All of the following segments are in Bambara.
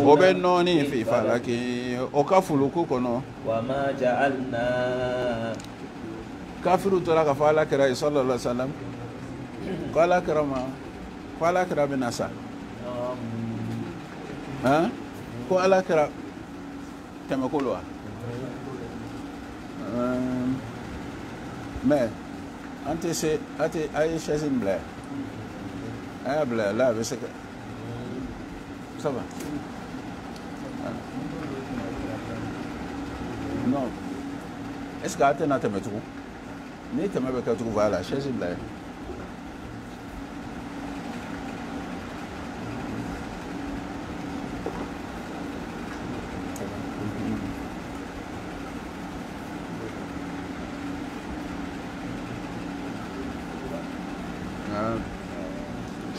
obe noni fi falaki o kafuluku kono وما جعلنا kafiru tola ka fala kira sallallahu alaihi wasallam qala kirama qala kira binasa ha ko ala kira kama kulwa mais ante se ate aisha zimble abla la bese ça va non est-ce que ate na temetu ni temebe ka tu voilà chez zimble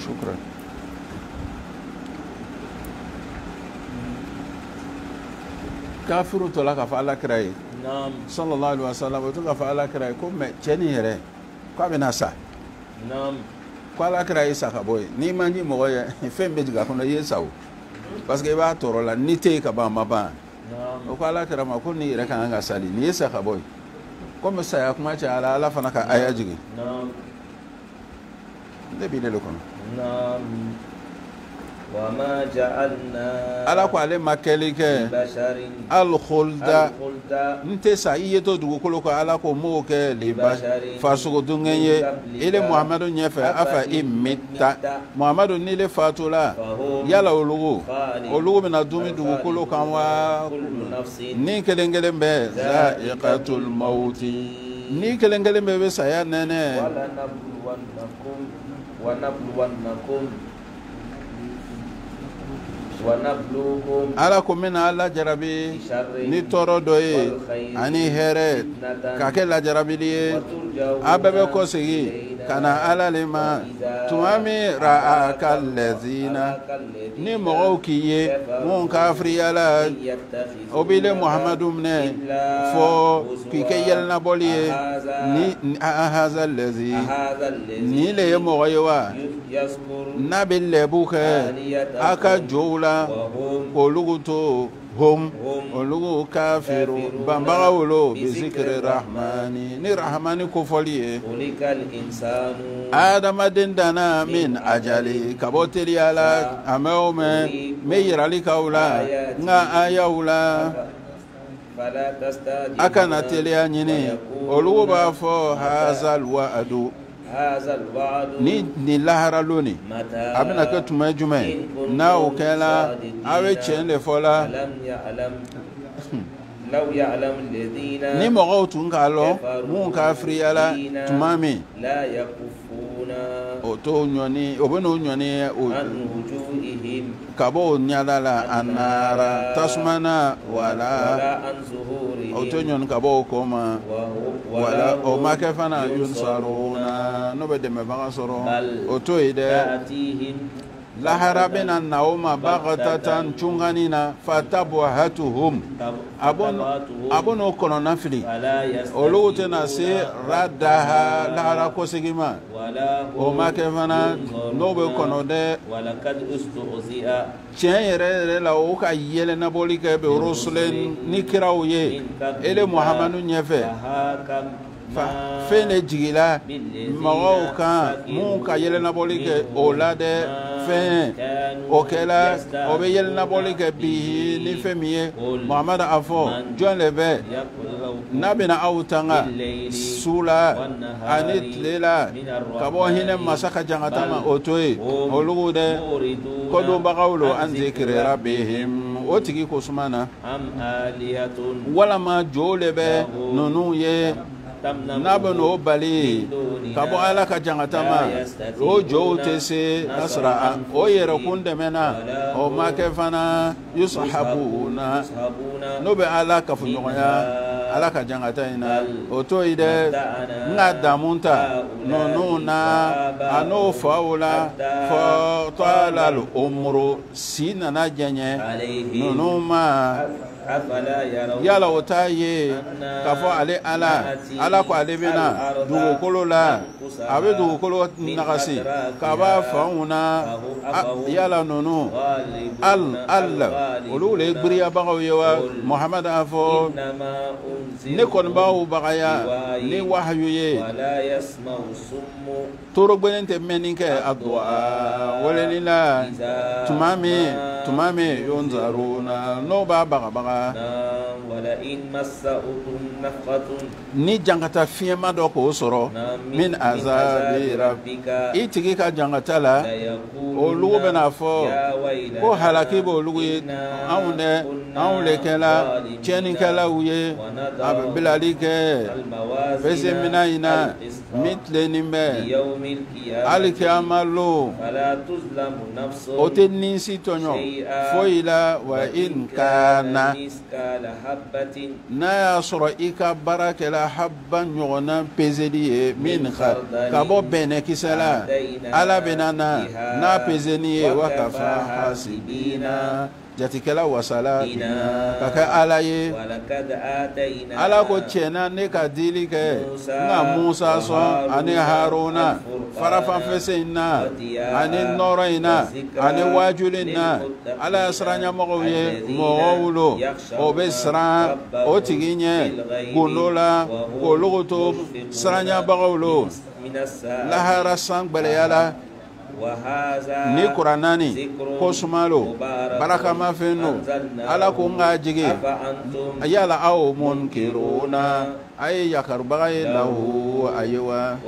شكرا كافر تولا كفالا كراي نعم صلى الله عليه وسلم وتولا كفالا كراي كم جني هره كابنا سا نعم كفالا كراي ساكابوي ني ماني مويا فين بيجا كنا يساو parce que ba toro la nité ka ba maba نعم كفالا كرا ما كوني ركا anga sali ni sakaboy comme ça ya kuma cha ala fana ka ayajigi نعم ndebile lokon نعم وما جعلنا ala ko ale makeli ke بشر al khulda الخلد nte sa iye to dugu kolo ko ala ko mo ke liba fasugo dungenye ile muhammadu nyefe afa imitta muhammadu ni le fatula yala olugo bina dumi dugu kolo kan wa كل نفس ni kelengele be zaiqatul mauti ni kelengele be saya nene ونبلوكم ala ko mina ala jarabi ni toro doye ani here ka ke la jarabi liye abebe ko sigi kana ala lima tuami ra'aka allazina ni mo kiye mon kafri ala obile muhammadu mne fo ki ke yelna boliye ni haza allazi ni le mo yowa nabil lebuke aka joula oluguto hum olugu kafiru bambaga wolo bizikri rahmani ni rahmani ko foliye خلق الإنسان adama dindana min ajali kaboteli ala ameume meyirali kaula nga ayawula فلا تستعجل akana telia nyini olugu bafo hazal wa'adu هذا الوعد ni lahara loni متى abina ke tuma jume na o kala awe chende fola لم يعلم لو يعلم الذين ni mo tun kalo mun kafri ala tumami لا يكفون o to nyoni obono nyoni o عن وجوههم kabo nyalala anara tasmana ولا wala عن ظهورهم o to nyon kabo koma wala o makafana yunsaruna no be de me baga soro o to ide تأتيهم lahara bena nauma baghtatan chunganina fatabwahatuhum abono kono nafili فلا يستطيعون olu tena se radaha lahara kosigima ولا o makefana no be kono de ولقد استهزئ tiɲɛ yɛrɛ yɛrɛ la o ka yɛlɛnna bɔli kɛ bɛ rusulen ni kiraw ye ele muhamadu ɲɛfɛ fɛn de jigila mɔgɔw kan mun ka yɛlɛnna bɔli kɛ o la dɛ fɛn o kɛla o bɛ yɛlɛnna bɔli kɛ bi ni fɛn min ye muhamadu a fɔ jɔn de bɛ n'a bɛna aw tanga su la ani tile la ka bɔ hinɛ masa ka jangata ma o to ye olu dɛ kodɔnbagaw lo an zikiri rabbihim o tigi ko suma na walama jo le bɛ ninnu ye n'a bɛ n'o bali ka bɔ ala ka jangata ma o jow tɛ se ka sɔrɔ o yɛrɛkun dɛmɛna o ma kɛ fana yusahabuna n'o bɛ ala kafoɲɔgɔnya ala ka jangata in na o to yi dɛ n ka damu ta ninnu na a n'o faw la fɔ tɔla umuru si nana jɛɲɛ ninnu ma أفلا يرون yala o t'a ye k'a fɔ ale ala ko ale bɛna dugukolo la a bɛ dugukolo nagasi k'a b'a fanw na yala ninnu Allah olu le ye gbiriyabagaw ye wa Muhamadu a fɔ ne kɔni b'aw bagaya ni wahayu ye toro gbɛlen tɛ mɛnni kɛ a du'a weleli la tuma min yunzaruna n'o b'a bagabaga ni jangata fiɲɛma dɔ k'o sɔrɔ min azabi rabbika i tigi ka jangata la olugu bɛna fɔ ko halaki b'olugu ye anw le kɛla tiɲɛnikɛlaw ye a bɛ bilali kɛ pesemina in na min tilenin bɛ alikiyama lon o tɛ ninsi tɔɲɔ foyi la wa in kana n'a y'a sɔrɔ i ka baara kɛla habba ɲɔgɔnna peseli ye min ka bɔ bɛnɛkisɛ la ala bɛna na n'a peseni ye wa ka fa hasibina jatikɛla wasala ka kɛ ala ye ala ko tiɲɛna ne ka dili kɛ n ka Musa sɔn ani Haruna farafanfɛsen in na ani nɔrɔ in na ani wajuli in na ala ye siranɲɛmɔgɔw ye mɔgɔw lo o bɛ siran o tigi ɲɛ gundo la k'olu to siranɲɛbagaw lo lahara san gbɛlɛya la ni kuranani ko sumalo barakama fenno ala ko nga jigi yala aw munkiruna ay yakarbaga lahu aywa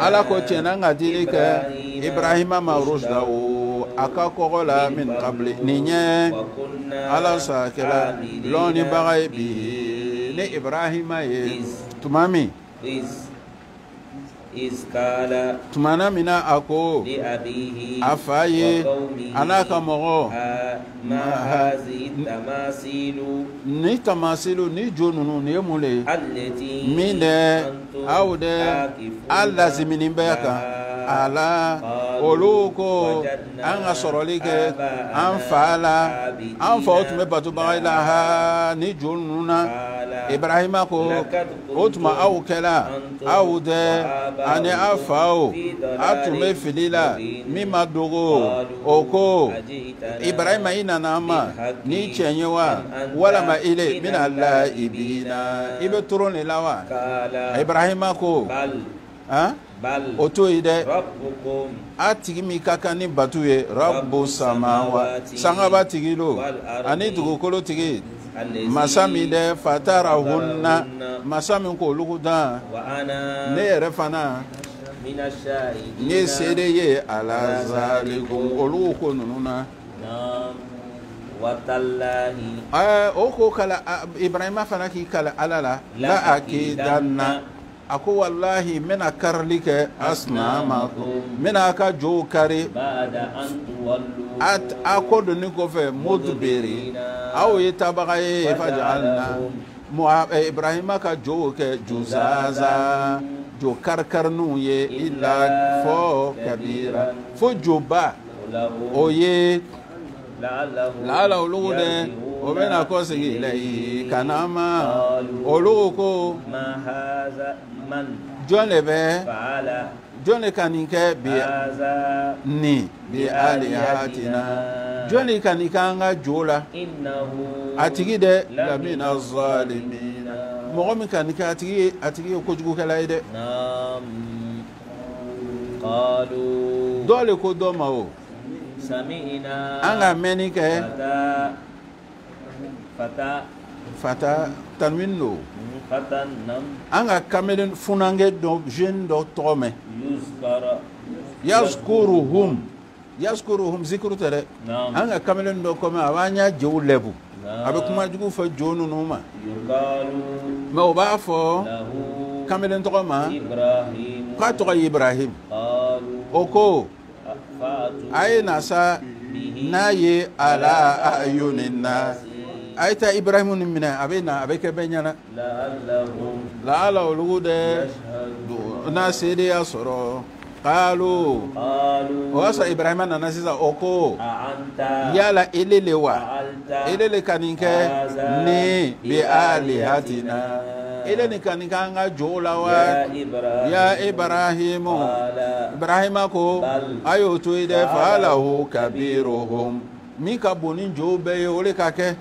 ala ko tena nga dilika ibrahima mawrusdahu aka kogola min qabli ninye ala sakela loni bagay bi ni ibrahima ye tumami tumana mina ako afaye anaka mogo ni tamasilu ni jonunu ni mule minde awde alla ziminin beka ala oluko anga sorolike an fala an fawtume batu bagayla ha ni jonuna ibrahima ko otuma awkela awde ani afao atume filila mima dogo oko ibrahima ina nama ni chenyewa wala ma ile min allah ibina ibe turone lawa ibrahima ko ha oto ide atigi mi kaka ni batuye rabbu samawa sangaba tigilo ani dugukolo tigi masami de fatarahunna masami ko luguda ne yɛrɛ fana ne seede ye ala zalikum olu ko ninnu na o ko kala ibrahima fana k'i kala ala la akidanna a ko wallahi n bɛna karili kɛ asnamakum n bɛna ka jow kari a ko donni kɔfɛ mudbiri aw ye tabaga ye fajalna ibrahima ka jow kɛ juzaza jo karikariniw ye illa fɔ kabira fo joba o ye laala olugu de o bɛna kɔsegi ilayi kana ma olugu ko jɔn de bɛ jɔn de ka nin kɛ bi alihatina jɔn de ka nin kɛ an ka jo la a tigi de lamina zalimina mɔgɔ min ka nin kɛ a tigi ye kojugukɛla ye dɛ dɔ le ko dɔ ma o an ka mɛnni kɛ fata tanwin do an ka kamalen funange dɔ jeune dɔ tɔgɔ mɛn yazkuruhum zikuru tɛ dɛ an ka kamalen dɔ kɔmɛ a b'an ɲa jew lɛbu a bɛ kuma jugu fɔ jo ninnu ma mɛ o b'a fɔ kamalen tɔgɔ ma k'a tɔgɔ ye ibrahim o ko a ye nasa n'a ye ala ayunina a ye taa ibrahim ni minɛ a bɛ na a bɛ kɛ bɛɛ ɲɛna laala olugu de n'a seedeya sɔrɔ kaalu o y'a sɔrɔ ibrahima nana sisan o ko yala ele le wa ile le kaninke ni bi alihatina ile ni kaninka anga jola wa ya Ibrahim Ibrahim ko ayo to ide falahu kabiruhum mi ka bonin jobe ole kake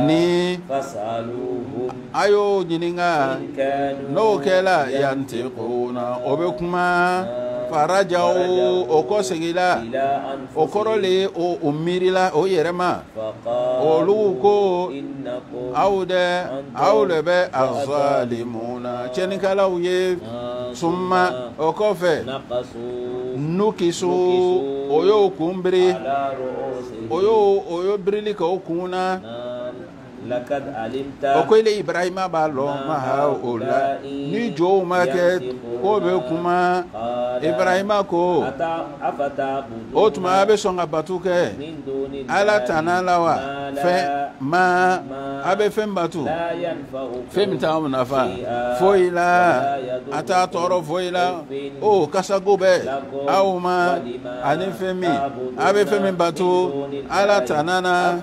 ni fasaluhum ayo jininga no kela yantiquna obekuma farajau okosegila okorole o umirila o yerema oluko awde be azalimuna chenikala uye summa okofe nukisu oyo kumbri oyo brili ka okuna lakad alimta okoyle Ibrahima balo mahaula ni jo market ko be kuma Ibrahima ko otuma be songa batuke ala tanalawa fe ma abe fembatu femta nafa foila ata toro foila o kasagobe auma anifemi abe femi batu ala tanana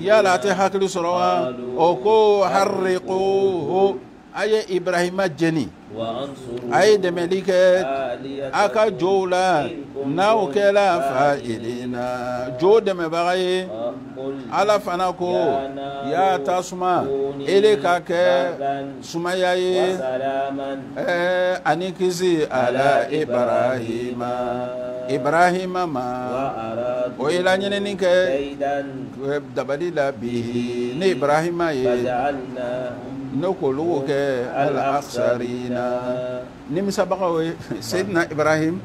yala te hakli sorowa oko harriquhu aye Ibrahima jeni aye demelike aka jola naw kela fa'ilina jo deme bagaye ala fanako ya tasuma ele kake sumayaye anikizi ala Ibrahima ma o ila nyene ke dabadila bihi ni Ibrahima ye نقول الأخسرين نمسا بقى سيدنا إبراهيم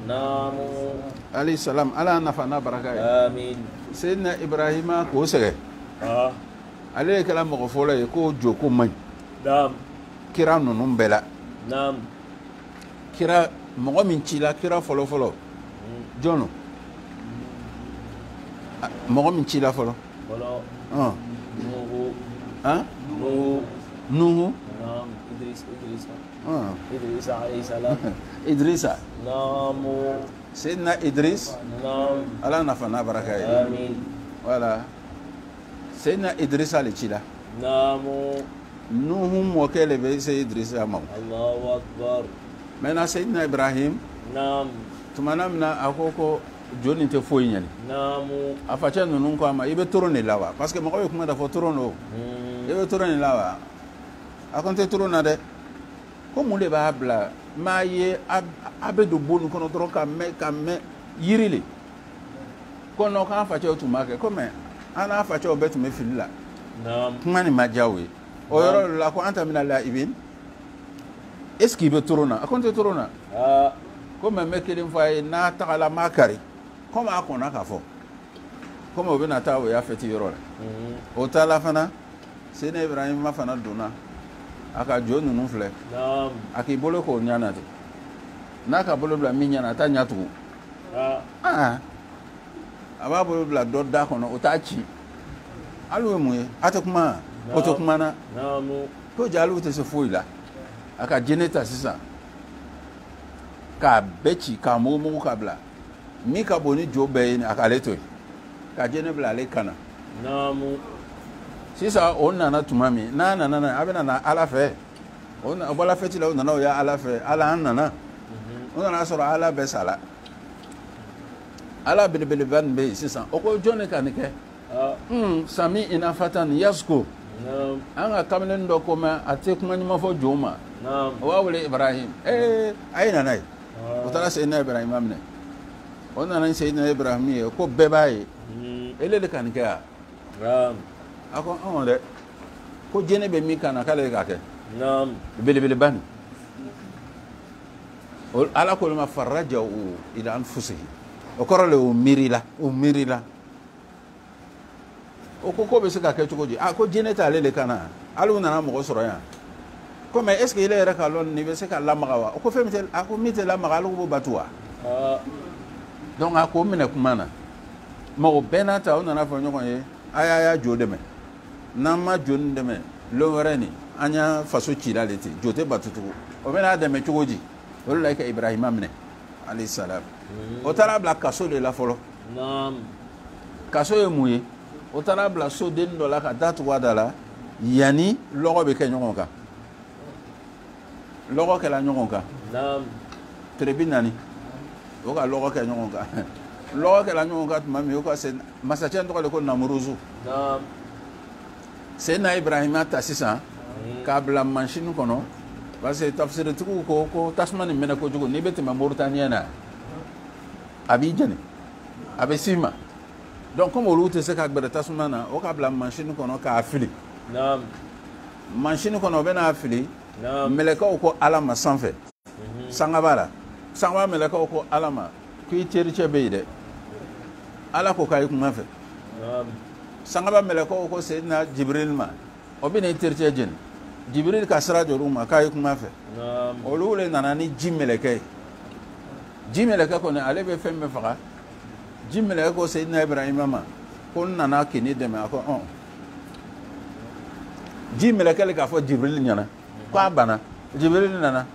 عليه السلام على نفعنا بركة آمين سيدنا إبراهيم كوسه عليه كلام مغفولة يكو جوكو من نعم كرا نونم بلا نعم كرا مغمين تشيلا كرا فلو فلو جونو مغمين تشيلا فلو فلو نوح ها نوح نوح نعم إدريس عليه السلام إدريس نعم سيدنا إدريس نعم على نفعنا بركة آمين ولا سيدنا إدريس على تشيلا نعم نوح وكيل بيسي إدريس أمام الله أكبر منا سيدنا إبراهيم نعم tumana mina akoko joni te foyi nyani namu afacha nunu ko ama ibe torone lawa parce que mo ko kuma da fo torono ibe torone lawa akonte torona de ko mu le ba bla maye abedo bonu kono dro kamme yirili kono ka afacha otumake ko me ana afacha obetu me filila nam kuma ni majawe o yoro la ko anta mina la ibin est-ce qu'il ibe torona akonte torona comme mekele mfaye na takala makari comme akona kafo comme obena tawo ya feti yorola o tala fana sene Ibrahim ma fana duna aka jonu nufle nam aki bolo ko nyana te naka bolo bla minya na ta nyatu aba bolo bla dodda kono o ta chi alwe muye atakuma otokuma na namu ko jalu te se foila aka jeneta sisa ka bechi ka momo kabla mi ka boni jobe ni akaleto ka jene bla le kana namu sisa onna na tumami na abena na alafe onna abola feti la onna na ya alafe ala nana onna na soro ala besala ala bilbil ban be sisa oko jone kanike sami ina fatan yasko nam anga kamlen do koma ate kuma nyuma fo joma nam wa wale Ibrahim ayina nay utala Seydina Ibrahim amne ona nan Seydina Ibrahim ko bebaye elele kanike ram ako onde ko jene be mi kana kale kake nam bilbil ban ala ko ma farajau ila anfusihi o korole o mirila o ko be se ka ke tugoji ko jene ta lele kana alu nana mo soro ya ko mais est-ce que il est kalon ni be se ka la magawa ko femtel ako mite la magalu bo batwa donc ako mine kumana mo benata on nana fo nyoko ye aya jodeme nama jondeme lo warani anya faso chira leti jote batutu o mena de me tugoji o la ka Ibrahim amne alayhi salam o tara bla kaso de la folo nam kaso e muye o taara bila soden dɔ la ka taa tugu a da la yanni lɔgɔ bɛ kɛ ɲɔgɔn kan lɔgɔ kɛla ɲɔgɔn kan terebi naani o ka lɔgɔ kɛ ɲɔgɔn kan lɔgɔ kɛla ɲɔgɔn kan tuma min o ka se masacɛ tɔgɔ de ko namuruzu Seydina Ibrahima ta sisan k'a bila mansin kɔnɔ parce que tafsiritigiw ko tasuma nin mɛnɛ kojugu n'i bɛ tɛmɛ Moritaniya na a b'i jeni a bɛ s'i ma donc comme olu tɛ se ka gbɛrɛ tasuma na o k'a bila mansin kɔnɔ k'a fili mansin kɔnɔ o bɛ n'a fili mɛlɛkɛw ko Ala ma sanfɛ sanga b'a la sanga mɛlɛkɛw ko Ala ma k'i tericɛ bɛ yen dɛ Ala ko k'a ye kuma fɛ sangaba mɛlɛkɛw ko Seydina Jibril ma o bɛ n'i tericɛ jeni Jibril ka sira jɔ u ma k'a ye kuma fɛ olu de nana ni ji mɛlɛkɛ ye ji mɛlɛkɛ kɔni ale bɛ fɛn bɛɛ faga ji mɛlɛkɛ ko Seydina Ibrahima ma ko n nana k'i dɛmɛ a ko ji mɛlɛkɛ k'a fɔ Jibril ɲɛna k'a banna Jibril nana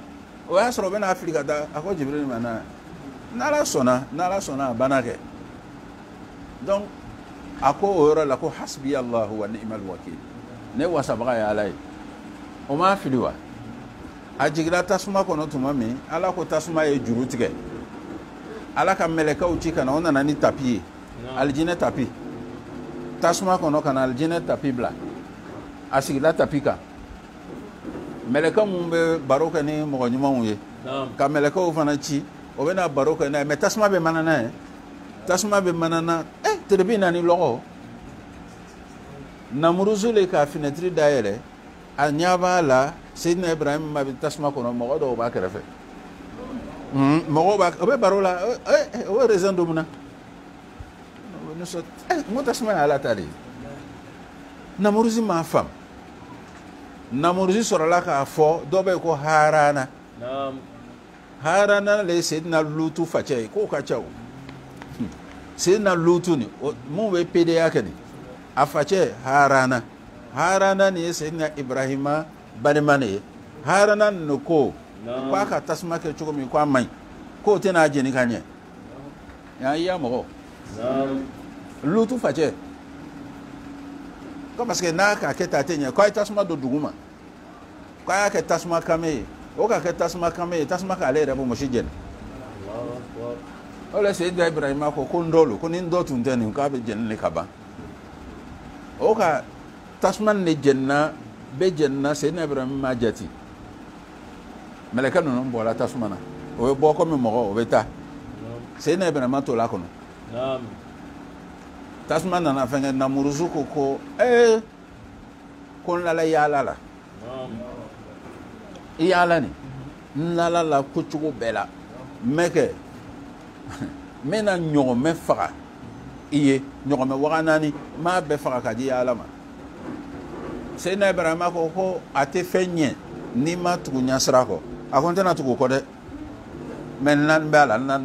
o y'a sɔrɔ o bɛ n'a fili ka taa a ko Jibril ma n'Ala sɔnna a banna kɛ donc a ko o yɔrɔ la ko hasbi Allahu wa ni'mal wakil ne wasabaga ye Ala ye o ma fili wa a jiginna tasuma kɔnɔ tuma min Ala ko tasuma ye juru tigɛ Ala ka mɛlɛkɛw ci kana o nana ni tapi ye alijinɛ tapi tasuma kɔnɔ kana alijinɛ tapi bila a sigila tapi kan mɛlɛkɛ mun bɛ baro kɛ ni mɔgɔ ɲumanw ye ka mɛlɛkɛw fana ci o bɛ na baro kɛ n'a ye mais tasuma bɛ mana n'a ye tasuma bɛ mana na terebi naani lɔgɔ namuruzu le ka fenêtre dayɛlɛ a ɲɛ b'a la Seydina Ibrahima bɛ tasuma kɔnɔ mɔgɔ dɔw b'a kɛrɛfɛ mɔgɔw b'a o bɛ baro la o ye raison dɔ mun na n ko tasuma ye Ala ta de ye namuruzi m'a faamu namuruzi sɔrɔla k'a fɔ dɔ bɛ yen ko Harana Harana le ye Seydina Lutu facɛ ye k'o ka ca o Seydina Lutu ni mun bɛ PDA kɛ ni a facɛ Harana ni ye Seydina Ibrahima balima de ye Harana ni ko k'a ka tasuma kɛ cogo min k'a man ɲi k'o tɛna jeni ka ɲɛ yan iya mɔgɔ Lutu facɛ ko parce que n'a ka kɛ ta tɛ ɲɛ k'a ye tasuma don dugu ma k'a y'a kɛ tasuma kame ye o ka kɛ tasuma kame ye tasuma k'ale yɛrɛ bɛ mɔsi jeni o la Seydina Ibrahima ko n dɔ lo ko ni n dɔ tun tɛ nin k'a bɛ jeni de ka ban o ka tasuma nin de jenina bɛɛ jenina Seydina Ibrahima ma jate mɛlɛkɛ ninnu bɔra tasuma na o bɛ bɔ komi mɔgɔ o bɛ taa Seydina Ibrahima tola kɔnɔ tasuma nana fɛnkɛ namuruzu ko ko n lala yaala la i yaala ni n lala la kocogo bɛɛ la mɛ kɛ n bɛna ɲɔgɔmɛ faga i ye ɲɔgɔmɛ waga naani n b'a bɛɛ faga ka di yaala ma Seydina Ibrahima ko a tɛ fɛn ɲɛ n'i ma tugu ɲɛsira kɔ a ko n tɛna tugu o kɔ dɛ mɛ naani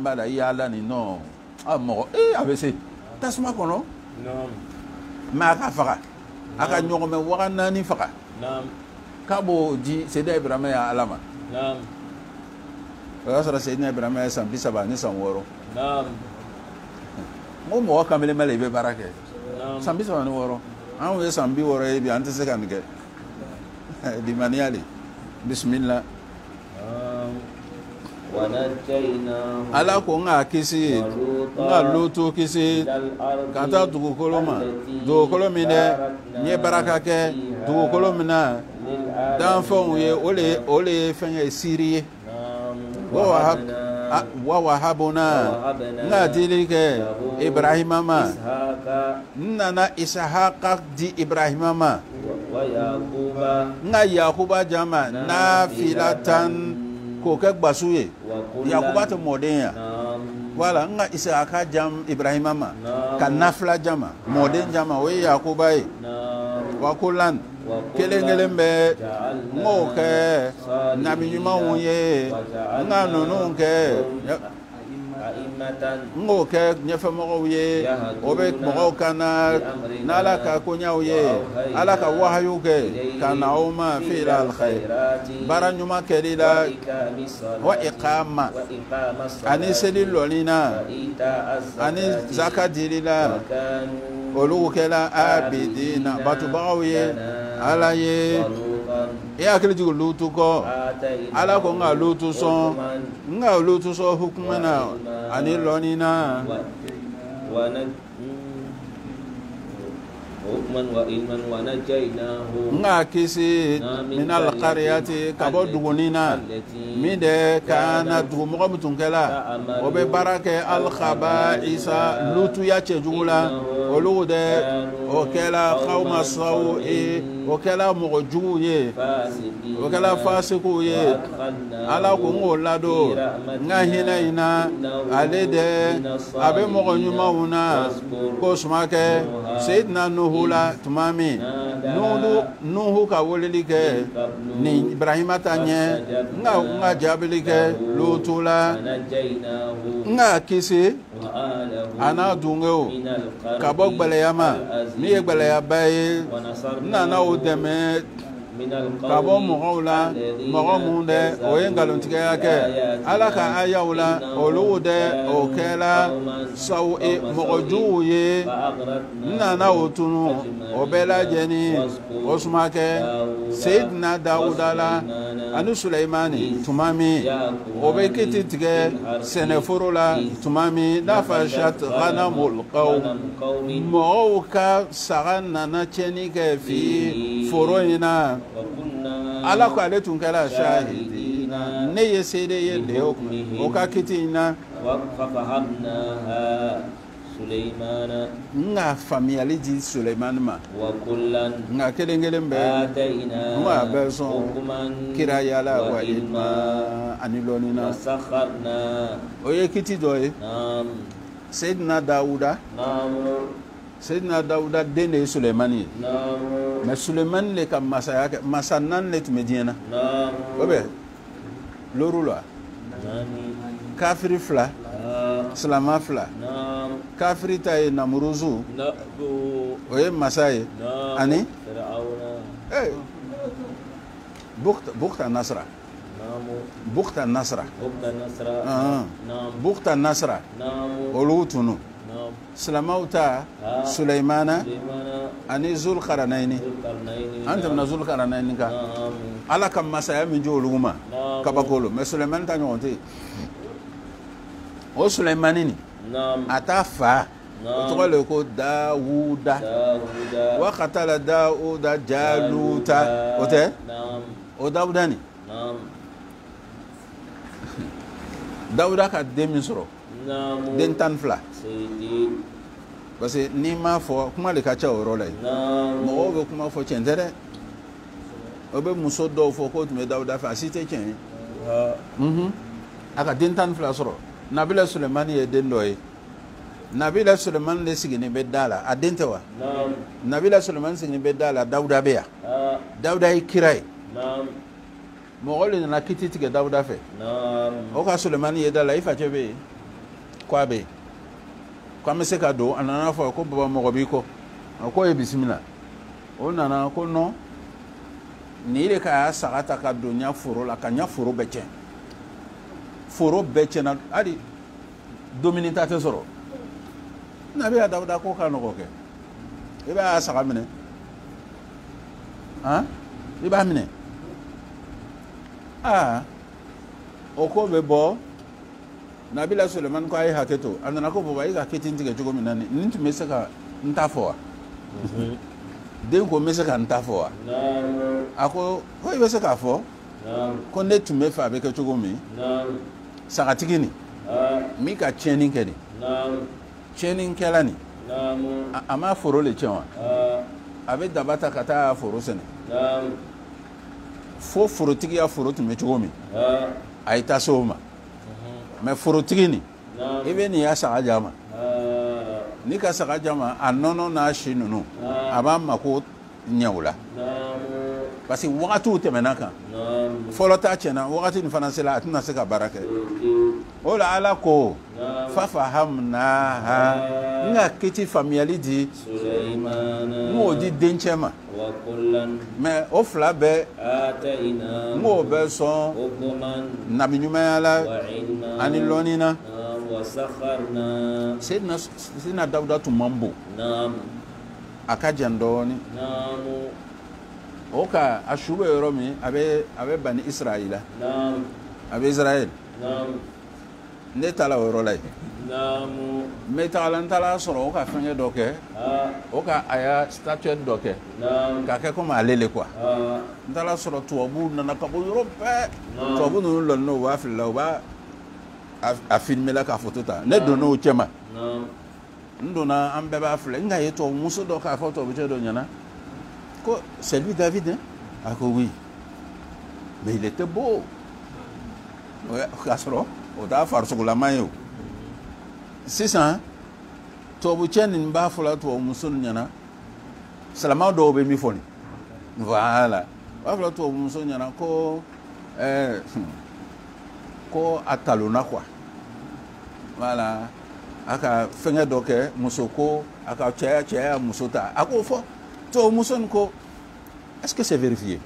b'a la i yaala ni non a mɔgɔ a bɛ se tasuma kɔnɔ mɛ a ka faga a ka ɲɔgɔmɛ waga naani faga k'a b'o di Seydina Ibrahima ya Ala ma o y'a sɔrɔ Seydina Ibrahima ye san 30 ni san 6 n ko mɔgɔ kamalen ma le i bɛ baara kɛ san 36 anw ye san 60 ye bi an tɛ se ka nin kɛ limaniya de bisimila Ala ko n k'a kisi n ka Lutu kisi ka taa dugukolo ma dugukolo min dɛ n ye baraka kɛ dugukolo min na danfɛnw ye o le ye fɛn ye Siri ye wa wahabuna n ka dili kɛ Ibrahima ma n nana Isahaka di Ibrahima ma n ka Yakuba jama nafilatan k'o kɛ gbasu ye Yakuba tɛ mɔden ya wala n ka Isahaka jam Ibrahima ma ka nafila jama mɔden jama o ye Yakuba ye wa kulan kelen kelen bɛ n k'o kɛ nabi ɲumanw ye n ka ninnu kɛ n k'o kɛ ɲɛfɛmɔgɔw ye o bɛ mɔgɔw kana n'Ala ka koɲɛw ye Ala ka wahayu kɛ ka na aw ma fi'il khayr baara ɲuman kɛli la wa iqama ani seli lɔli na ani zaka dili la olu kɛla abidina batubagaw ye ala ye e hakili jigin lutu kɔ ala ko n ka lutu sɔn hukuma na ani lɔni na nga kisi minal qaryati ka bɔ duguni na min de kana dugumɔgɔ min tun kɛla o bɛ baara kɛ al-khaba'isa lutuya cɛjugu la olu de o kɛla qawma sawi o kɛla mɔgɔ jugu ye o kɛla fasiku ye ala ko n k'o ladon n ka hinɛ in na ale de a bɛ mɔgɔ ɲumanw na ko sumakɛ Seydina Nuhu la tuma min Nuhu ka weleli kɛ ni Ibrahima ta ɲɛ n ka jaabili kɛ Lutu la n ka kisi a n'a dunkew ka bɔ gbɛlɛya ma min ye gbɛlɛyaba ye n nana o dɛmɛ ka bɔ mɔgɔw la mɔgɔ mun dɛ o ye nkalontigɛya kɛ ala ka ayaw la olu dɛ o kɛla mɔgɔ juguw ye n nana o tunu o bɛɛ lajɛlen o sumakɛ Seydina Dawuda la ani Suleymani tuma min o bɛ kiti tigɛ sɛnɛforo la tuma min nafashat ghanamul qawm mɔgɔw ka saga nana tiɲɛni kɛ fi foro in na ala ko ale tun kɛra shahidi ne ye seede ye de o ka kiti in na nga famiyali di Suleymani ma nga kelen bɛ nga bɛ sɔn kira yala wa ilma ani lɔni na o ye kiti dɔ ye Seydina Dawuda den de ye Suleymani ye mais Suleymani le ka masaya kɛ masa naani le tun bɛ diɲɛ na o bɛ lóru la kafiri 2 silama 2 kafiri ta ye Namuruzu o ye masa ye ani Bukta Nasra olu tunu silamaw ta Suleymana ani Zulkarnaini an tɛmɛna Zulkarnaini kan ala ka masaya min jo olu ma kabakolo mais Suleymani ta ɲɔgɔn tɛ yen o Suleymani ni a ta fa o tɔgɔ le ko Dawuda wa qatala Dawuda Jaluta o tɛ o Dawuda ni Dawuda ka den min sɔrɔ den 12 parce que n'i m'a fɔ kuma le ka ca o yɔrɔ la yen mɔgɔw bɛ kuma fɔ tiɲɛ tɛ dɛ o bɛ muso dɔw fɔ k'o tun bɛ Dawuda fɛ a si tɛ tiɲɛ ye a ka den 12 sɔrɔ Nabila Sulemani ye den dɔ ye Nabila Sulemani de sigilen bɛ da la a den tɛ wa Nabila Sulemani sigilen bɛ da la Dawuda bɛ yan Dawuda ye kira ye mɔgɔ le nana kiti tigɛ Dawuda fɛ o ka Sulemani ye da la i facɛ bɛ yen ko a bɛ yen ko an bɛ se ka don a nana fɔ ko baba mɔgɔ b'i kɔ a ko ye bisimila o nana ko non ni de ka saga ta ka don ɲa foro la ka ɲa foro bɛɛ tiɲɛ foro bɛɛ tiɲɛna hali domini ta tɛ sɔrɔ Nabila Dawuda ko ka nɔgɔ kɛ i b'a saga minɛ i b'a minɛ o ko bɛ bɔ Nabila Sulemani ko a ye hakɛ to a nana ko baba i ka kiti tigɛ cogo min na nin tun bɛ se ka n ta fɔ wa den ko n bɛ se ka n ta fɔ wa a ko i bɛ se k'a fɔ ko ne tun bɛ fɛ a bɛ kɛ cogo min sagatigi nin min ka tiɲɛni kɛ nin tiɲɛnikɛla nin a ma foro le tiɲɛ wa a bɛ daba ta ka taa foro sɛnɛ fo forotigi ya foro tun bɛ cogo min a ye taa se o ma mais forotigi nin i bɛ nin ya saga jama n'i ka saga jama a nɔnɔ n'a si ninnu a b'a mako ɲɛ o la parce que wagatiw tɛmɛna kan fɔlɔ ta tiɲɛna wagati nin fana sera a tɛna se ka baara kɛ o la ala ko fafahamnaha n ka kiti faamuyali di n k'o di dencɛ ma mais o fila bɛɛ n k'o bɛɛ sɔn nabiɲumanya la ani lɔnni na Seydina Dawuda tun man bon aka jan dɔɔni Naam. o ka a su bɛ yɔrɔ min a bɛ bani Israɛl Naam. a bɛ Israɛl Naam. ne taara o yɔrɔ la yen Naam. n taala n taara sɔrɔ o ka fɛngɛ dɔ kɛ o ka a y'a statuette dɔ kɛ Naam. k'a kɛ komi ale le quoi n taara sɔrɔ tubabuw nana ka bɔ yɔrɔ bɛɛ tubabu ninnu lɔnna u b'a filila u b'a a filmer la ka photo ta ne donna o cɛ ma Naam. n donna an bɛɛ b'a filɛ n ka ye tubabu muso dɔ k'a fɔ tubabu cɛ dɔ ɲɛna ko c'est lui David hein a ko oui mais il était beau k'a sɔrɔ o t'a farisogolama ye o sisan tubabu cɛ nin b'a fɔla tubabu muso nin ɲɛna silamɛw dɔw bɛ min fɔ nin voilà b'a fɔla tubabu muso ɲɛna ko ko a talonna quoi voilà a ka fɛngɛ dɔ kɛ muso ko a ka cɛya muso ta a k'o fɔ tubabu muso nin ko est-ce que c'est vérifié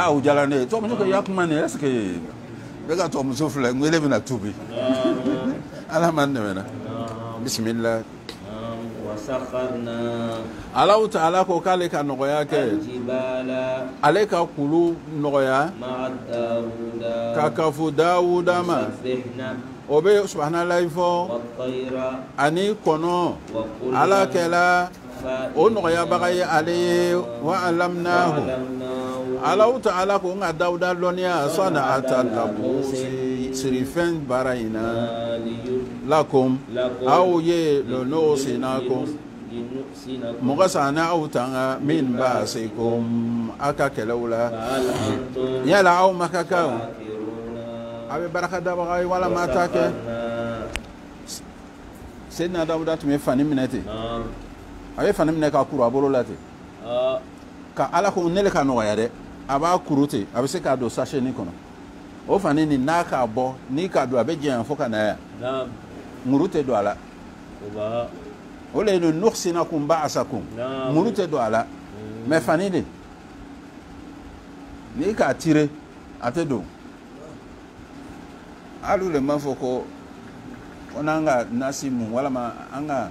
o diyara ne ye tubabu muso ko i y'a kuma nin est-ce que bɛ ka tubabu muso filɛ n wele bɛna tubi ala man dɛmɛ na bisimila Allahu Ta'ala ko k'ale ka nɔgɔya kɛ ale ka kulu nɔgɔya ka kafu Dawuda ma o bɛ subahanallahi fɔ ani kɔnɔ ala kɛla o nɔgɔyabaga ye ale ye wa alamnahu Allahu Ta'ala ko nka Dawuda lɔnniya sɔnna a ta labusi sirifɛn baara in na lakum aw ye lɔn'o sinakum mɔgɔ sanna aw tanga min b'a se ko aw ka kɛlɛw la yala aw ma ka kan a bɛ baraka dabaga ye walama a t'a kɛ Seydina Dawuda tun bɛ fani minɛ ten a bɛ fani minɛ ka kuru a bolo la ten ka ala ko ne le ka nɔgɔya dɛ a b'a kuru ten a bɛ se k'a don sachet nin kɔnɔ o fani nin n'a k'a bɔ n'i k'a don a bɛ jɛnya fo ka na yan muru tɛ don a la o le ye nukhsinakum ba'asakum muru tɛ don a la mais fani de n'i k'a tire a tɛ don hali le m'a fɔ ko n'an ka nasi mun walama an ka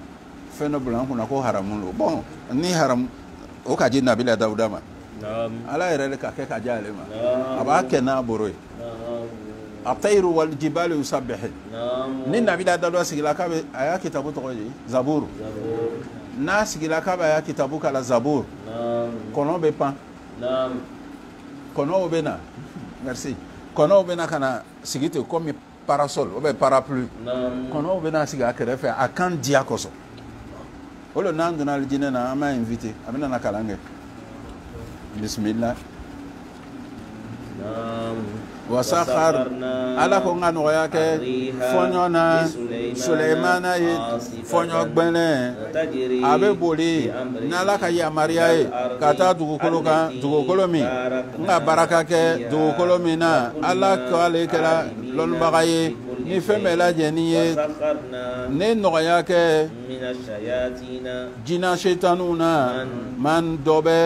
fɛn dɔ bila an kunna ko haramu don bon ni haramu o ka di Nabila Dawuda ma ala yɛrɛ de ka kɛ ka di ale ma a b'a kɛ n'a boro ye atayru wal jibalu yusabbihin ni Nabila Dawuda sigila k'a bɛ a y'a kitabu tɔgɔ ye Zabur n'a sigila k'a bɛ a y'a kitabu kala Zabur kɔnɔ bɛ pan kɔnɔw bɛ na merci kɔnɔw bɛ na ka na sigi ten comme parasol ou bien parapluie kɔnɔw bɛ na sigi a kɛrɛfɛ a kan diya kosɔn o le n'an donna alijinɛ na an b'a invité a bɛ na kalan kɛ bisimila wasakhar ala ko n ka nɔgɔya kɛ fɔɲɔ na Sulemana ye fɔɲɔ gbɛnɛ a bɛ boli n'ala ka yamaruya ye ka taa dugukolo kan dugukolo min n ka baraka kɛ dugukolo min na ala k'ale kɛra lɔnnibaga ye ni fɛn bɛɛ lajɛlen ye ne nɔgɔya kɛ jinɛ setaniw na man dɔ bɛ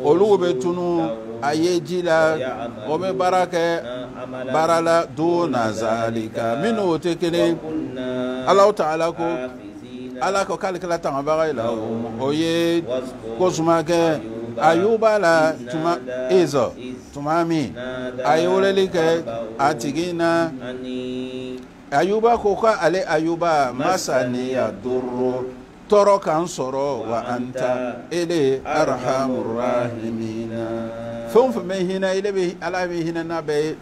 olu bɛ tunu a ye ji la o bɛ baara kɛ baara la duna zalika minnu o tɛ kelen Allahu Ta'ala ko ala ko k'ale kɛra tangabaga ye la o ye ko suma kɛ Ayuba la tuma min a ye weleli kɛ a tigi na Ayuba ko ko ale Ayuba masaniya doro tɔɔrɔ k'an sɔrɔ wa anta ele arhamur rahimina fɛn fɛn bɛ hinɛ ele bɛ ala bɛ hinɛ n'a bɛɛ ye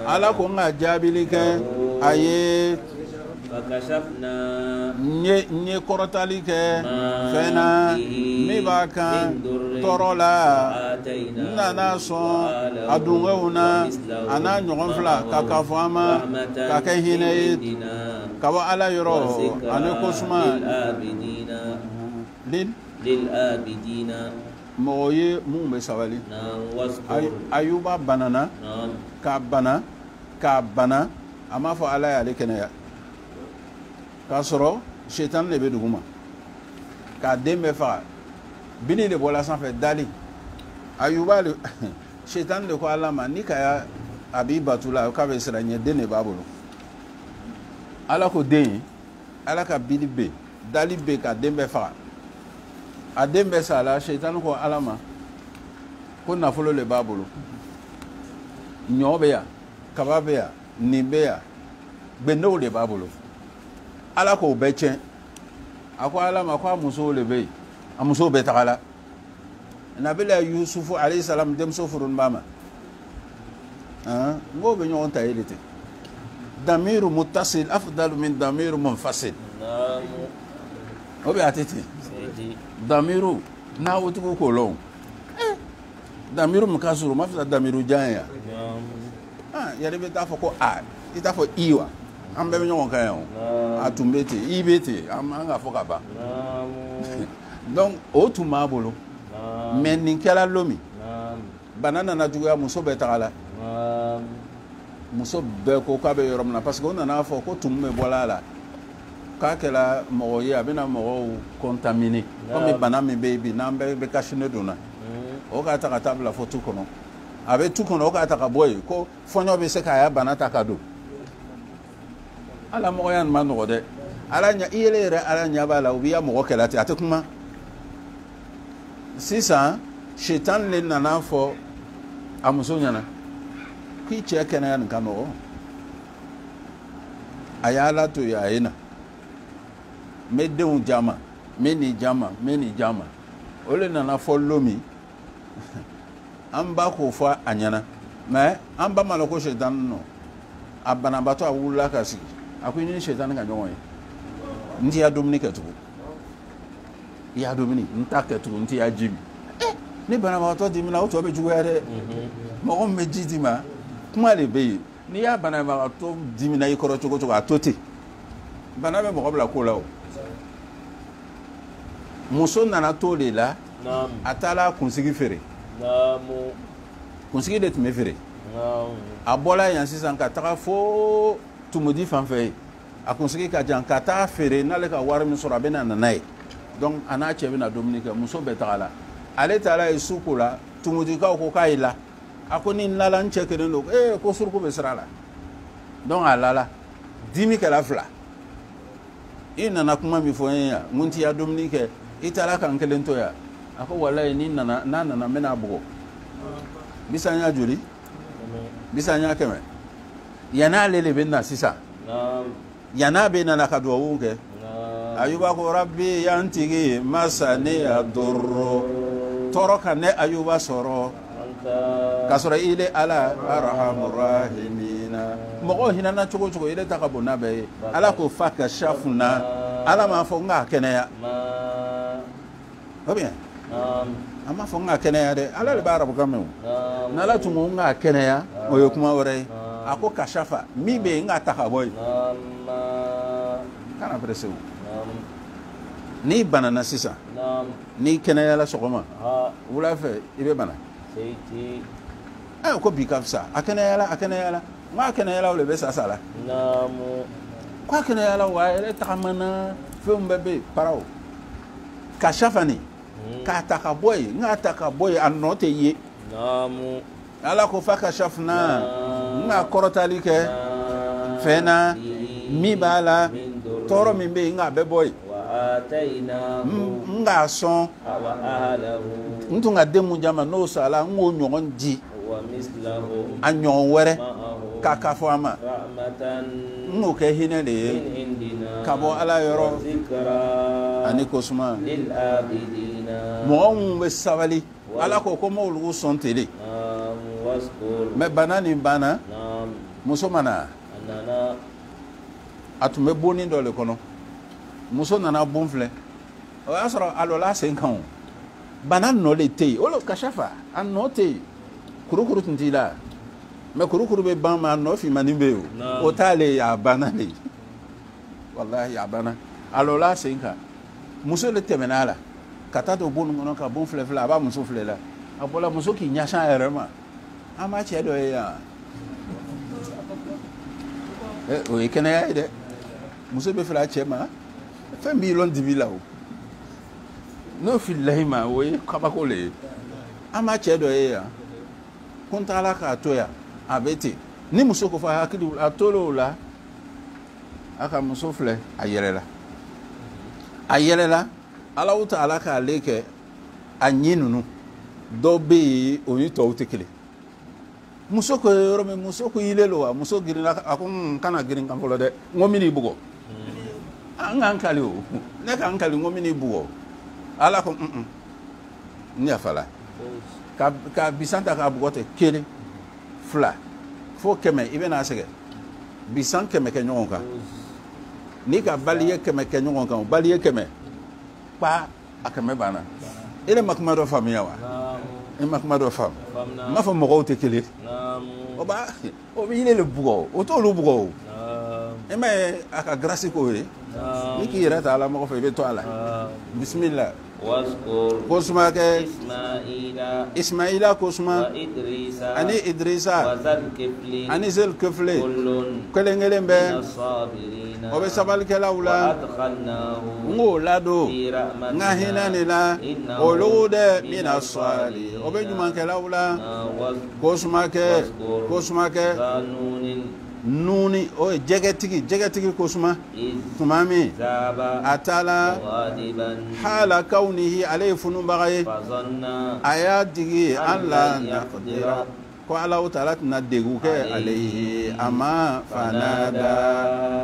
ala ko n ka jaabili kɛ a ye n ye kɔrɔtali kɛ fɛn na min b'a kan tɔɔrɔ la n nana sɔn a dungɛw na a n'a ɲɔgɔn fila ka fɔ an ma ka kɛ hinɛ ye ka bɔ ala yɔrɔ ani ko suma mɔgɔ ye mun bɛ sabali Ayuba banana k'a bana a m'a fɔ ala y'ale kɛnɛya k'a sɔrɔ setan de bɛ dugu ma k'a den bɛɛ faga bini de bɔra sanfɛ dali Ayuba setan de ko ala ma ni ka a b'i batu la k'a bɛ siran ɲɛ den de b'a bolo ala ko den ala ka bili bɛ dali bɛ ka den bɛɛ faga a den bɛɛ sala seitan ko ala ma ko nafolo le b'a bolo ɲɔ bɛ yan kaba bɛ yan nin bɛ yan gbɛndenw de b'a bolo ala k'o bɛɛ tiɲɛ a ko ala ma ko a musow le bɛ yen a musow bɛɛ tagala nabila yusufu alayhi salam denmuso furun b'a ma n k'o bɛ ɲɔgɔn ta ye de ten damiru mutasil afdalu min damiru munfasil o bɛ a tɛ ten damiru n'a wotigiw k'o lɔn damiru min ka surun ma fisa damiru jan ye yan yɛrɛ bɛ taa fɔ ko a i t'a fɔ i wa an bɛɛ bɛ ɲɔgɔn kan yan o a tun bɛ ten i bɛ ten an ka fɔ ka ban donc o tun b'a bolo mais nin kɛra lomi bana nana juguya muso bɛɛ tagala muso bɛɛ ko k'a bɛ yɔrɔ min na parce que o nana fɔ ko tumu bɛ bɔla a la k'a kɛra mɔgɔ ye a bɛna mɔgɔw contaminer komi bana min bɛ yen bi n'an bɛɛ bɛ kasinen donna o k'a ta ka taa bila fo tu kɔnɔ a bɛ tu kɔnɔ o k'a ta ka bɔ yen ko fɔɲɔ bɛ se k'a ya bana ta ka don ala mɔgɔya nin ma nɔgɔ dɛ ala ɲɛ i yɛrɛ yɛrɛ ala ɲɛ b'a la u b'i ya mɔgɔ kɛlɛ ten a tɛ kuma sisan seitan le nana fɔ a muso ɲɛna k'i cɛ kɛnɛya nin ka nɔgɔ a y'a la to yen a ye na n bɛ denw jama n bɛ nin jama n bɛ nin jama o le nana fɔ lomi an b'a k'o fɔ a ɲɛna mais an ba ma la ko seitan nɔ a banabaatɔ a wulila ka sigi a ko i ni seitan ka ɲɔgɔn ye n t'i ya dumuni kɛ tugun i y'a dumuni n t'a kɛ tugun n t'i ya ji min ni banabaatɔ dimina o tɔ bɛ juguya dɛ mɔgɔ min bɛ ji d'i ma kuma de bɛ yen n'i y'a banabaatɔ dimina i kɔrɔ cogo o cogo a to ten bana bɛ mɔgɔ bila ko la o muso nana to de la a taara kunsigi feere kunsigi de tun bɛ feere a bɔla yan sisan ka taga fo tumudi fan fɛ a kunsigi ka jan ka taa feere n'ale ka wari min sɔrɔ a bɛ na n'a ye donc a n'a cɛ bɛ na dumuni kɛ muso bɛɛ tagala ale taara ye suko la tumudikaw ko k'a ye la a ko ni n lala n cɛ kelen don ko suruku bɛ sira la donc a lala dimi kɛra fila i nana kuma min fɔ n ye yan n t'i ya dumuni kɛ i taara ka n kelen to yan a ko walayi n'a nana n bɛna bugɔ bisanya joli bisanya kɛmɛ yan'ale de bɛ na sisan yan'a bɛ nana ka duwawu kɛ ayuba ko rabbi yan tigi masa ne ya dɔrɔ tɔɔrɔ ka ne ayuba sɔrɔ k'a sɔrɔ i de ala arahamur rahimina mɔgɔw hinɛna cogo o cogo i de ta ka bon n'a bɛɛ ye ala ko fa ka shafuna ala m'a fɔ n k'a kɛnɛya o bien a m'a fɔ n k'a kɛnɛya dɛ ala de b'a arabukan mɛn o n'ala tun ko n k'a kɛnɛya o ye kuma wɛrɛ ye a ko ka shafa min bɛ yen n k'a ta ka bɔ yen kana presse o n'i banana sisan n'i kɛnɛyala sɔgɔma wula fɛ i bɛ bana ko bi ka fisa a kɛnɛyala n k'a kɛnɛyala o de bɛ sa la ko a kɛnɛyala wa a yɛrɛ tagamana fɛnw bɛɛ bɛ yen paraw ka shafa nin k'a ta ka bɔ yen n k'a ta ka bɔ yen a nɔ tɛ ye ala ko fa ka shafuna n k'a kɔrɔtali kɛ fɛn na min b'a la tɔɔrɔ min bɛ yen n k'a bɛɛ bɔ yen n k'a sɔn n tun ka den mun jama n'o sala n k'o ɲɔgɔn di a ɲɔgɔn wɛrɛ k'a ka fɔ a ma n k'o kɛ hinɛ de ye ka bɔ ala yɔrɔ ani kosuma mɔgɔ minnu bɛ sabali ala ko ko m'olu sɔn tele mais bana nin banna muso mana a tun bɛ bonni dɔ de kɔnɔ muso nana bon filɛ o y'a sɔrɔ a lɔla sen kan o bana nɔ de tɛ yen o ka shafa a nɔ tɛ yen kurukuru tun t'i la mais kurukuru bɛ ban ma a nɔ finmanin bɛ yen o t'ale ye a banna de walahi a banna a lɔla sen kan muso de tɛmɛna a la ka taa don bon kɔnɔ ka bon filɛ a b'a muso filɛ la a bɔra muso k'i ɲɛsin a yɛrɛ ma an b'a cɛ dɔ ye yan o ye kɛnɛya ye dɛ muso bɛ fɛ a cɛ ma fɛn b'i lɔn dibi la o n'o filila i ma o ye kabako le ye an b'a cɛ dɔ ye yan ko n tagala k'a to yan a bɛ ten ni muso ko fɔ a hakili a tor'o la a ka muso filɛ a yɛlɛla ala ta'ala k'ale kɛ a ɲi ninnu dɔw bɛ yen o ni tɔw tɛ kelen muso ko yɔrɔ min muso ko yilen don wa muso girinna a ko n kana girin kan fɔlɔ dɛ n ko n bɛn'i bugɔ an k'an kali o ne k'an kali n ko n bɛn'i bugɔ ala ko n yafala ka bisan ta k'a bugɔ ten 1 2 fo 100 i bɛn'a sɛgɛn bisan 100 kɛ ɲɔgɔn kan n'i ka baliye 100 kɛ ɲɔgɔn kan o baliye 100 kpa a 100 banna e de ma kuma dɔ faamuya wa e ma kuma dɔ faamu n m'a fɔ mɔgɔw tɛ kelen o bɛ yile le bugɔ o t'olu bugɔ o e ma ye a ka grâce k'o ye n'i k'i yɛrɛ ta ala mɔgɔ fɛ i bɛ to a la bisimila ko suma kɛ ismaila ko suma ani idrisa ani zelkifle kelen kelen bɛ o bɛ sabalikɛlaw la n k'o ladon n ka hinɛ nin la olu de mina sɔli o bɛ ɲumankɛlaw la ko suma kɛ nuni o ye jɛgɛtigi ko suma tuma min a taala hala kawnihi ale ye funubaga ye a y'a digi an la naqdira ko Allahu taala tɛna degu kɛ ale ye a ma fanada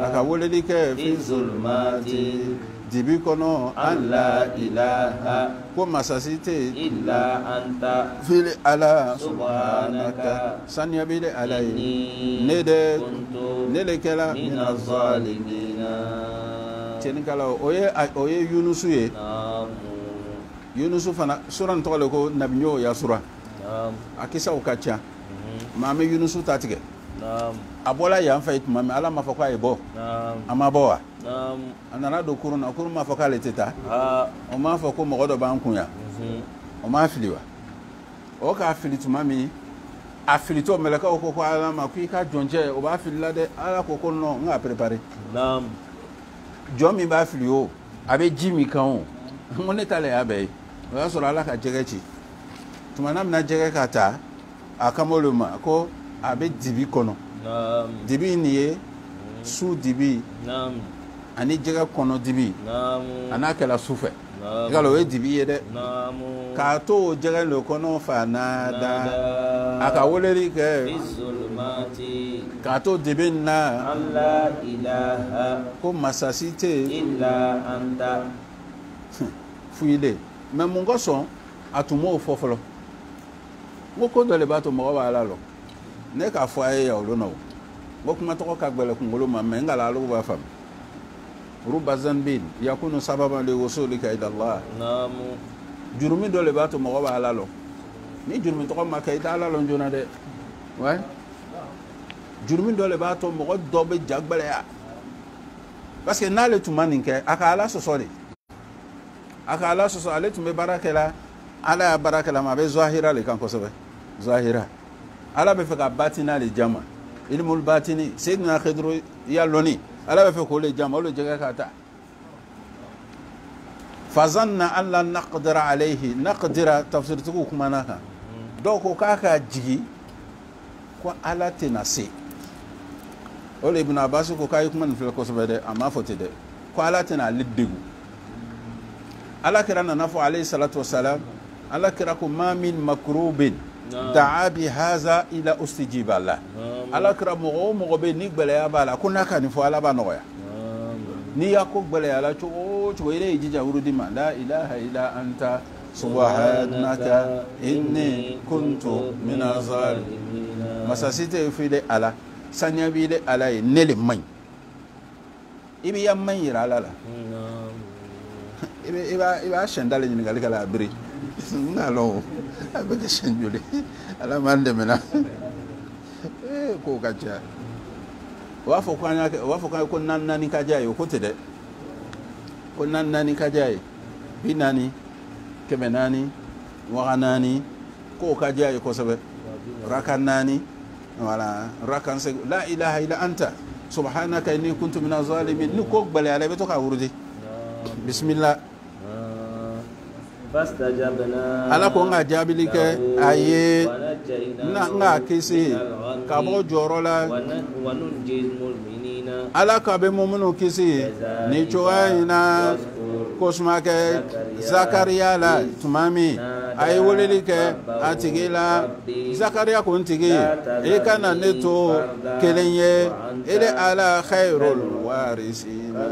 a ka weleli kɛ fi zulumati dibi kɔnɔ an la ilaha ko masasi tɛ illa anta fili ala subhanaka saniya bɛ ala ye ne de kɛra mina zalimina cɛnikala o ye Yunusu ye Yunusu fana sura nin tɔgɔ de ko nabiɲo ya sura a kisaw ka ca maa bɛ Yunusu ta tigɛ a bɔla yan fɛ tuma min ala ma fɔ k'a ye bɔ a ma bɔ wa a nana don kurun na kurun ma fɔ k'ale tɛ taa o m'a fɔ ko mɔgɔ dɔ b'an kun yan o m'a fili wa o k'a fili tuma min a filitɔ mɛlɛkɛw ko ala ma k'i ka jɔncɛ o b'a fili la dɛ ala ko non n k'a préparé jɔn min b'a fili o a bɛ ji min kan o n ko ne ta le y'a bɛɛ ye o y'a sɔrɔ ala ka jɛgɛ ci tuma na mina jɛgɛ ka taa a kam'olu ma ko a bɛ dibi kɔnɔ dibi nin ye su dibi ani jɛgɛ kɔnɔ dibi a n'a kɛla su fɛ i ka o ye dibi ye dɛ k'a to o jɛgɛ le kɔnɔ fanada a ka weleli kɛ k'a to dibi na ko masasi tɛ fuyile mɛ mun kosɔn a tun m'o fɔ fɔlɔ n ko dɔ de b'a to mɔgɔ b'a la lɔ ne k'a fɔ a ye yan olu na o n ko kuma tɔgɔ ka gɛlɛn kunkolo ma mɛ n ka la olu b'a faamu ruba zanbin yakunu sababan li wusulika ila Allah jurumi dɔ de b'a to mɔgɔ b'a la lɔ ni jurumi tɔgɔ ma kɛ i t'a la lɔ joona dɛ wa jurumi dɔ de b'a to mɔgɔ dɔ bɛ ja gbɛlɛya parce que n'ale tun ma nin kɛ a ka ala sɔsɔ de a ka ala sɔsɔ ale tun bɛ baara kɛ la ala y'a baara kɛ la ma a bɛ zahira le kan kosɛbɛ zahira ala bɛ fɛ ka batina le jama ilmul batini Seydina Khidru ya lɔni ala bɛ fɛ k'o le jama o le jɛgɛ ka taa fazanna an la naqdira alayhi naqdira tafsirtigiw kumana kan dɔw ko k'a ka jigi ko ala tɛna se o le Ibn Abbas ko k'a ye kuma nin filɛ kosɛbɛ dɛ a m'a fɔ ten dɛ ko ala tɛna ale degu ala kira nana fɔ alayhi salatu wasalam ala kira ko ma min makrubin da'a bi haza ila ustijiba la ala kira mɔgɔ o mɔgɔ bɛ ni gbɛlɛya b'a la ko n'a ka nin fɔ ala b'a nɔgɔya n'i y'a ko gbɛlɛya la cogo o cogo i yɛrɛ y'i jija wurudi ma la ilaha illa anta subhanaka inni kuntu mina zalimin masasi tɛ fi de ala saniya b'i de ala ye ne le man ɲi i bɛ ya man yira ala la i b'a sɛn dale ɲininkali kɛ la a biri n k'a lɔn o a bɛ kɛ sɛn joli ala m'an dɛmɛ na k'o ka ca o b'a fɔ ko an y'a kɛ o b'a fɔ ko naani ka diya ye o ko tɛ dɛ ko naani ka diya ye 40 400 400 k'o ka diya ye kosɛbɛ raka 4 wala raka 5 la ilaha illa anta subhanaka inni kuntu minaz zalimin ni ko gbɛlɛya la i bɛ to k'a wurudi bismillah ala ko n ka jaabili kɛ a ye n ka kisi ka bɔ jɔyɔrɔ la ala ka bɛ muminu kisi ni cogoya in na kosuma kɛ Zakariya la tuma min a ye weleli kɛ a tigi la Zakariya ko n tigi i kana ne to kelen ye ele ala khairul warisina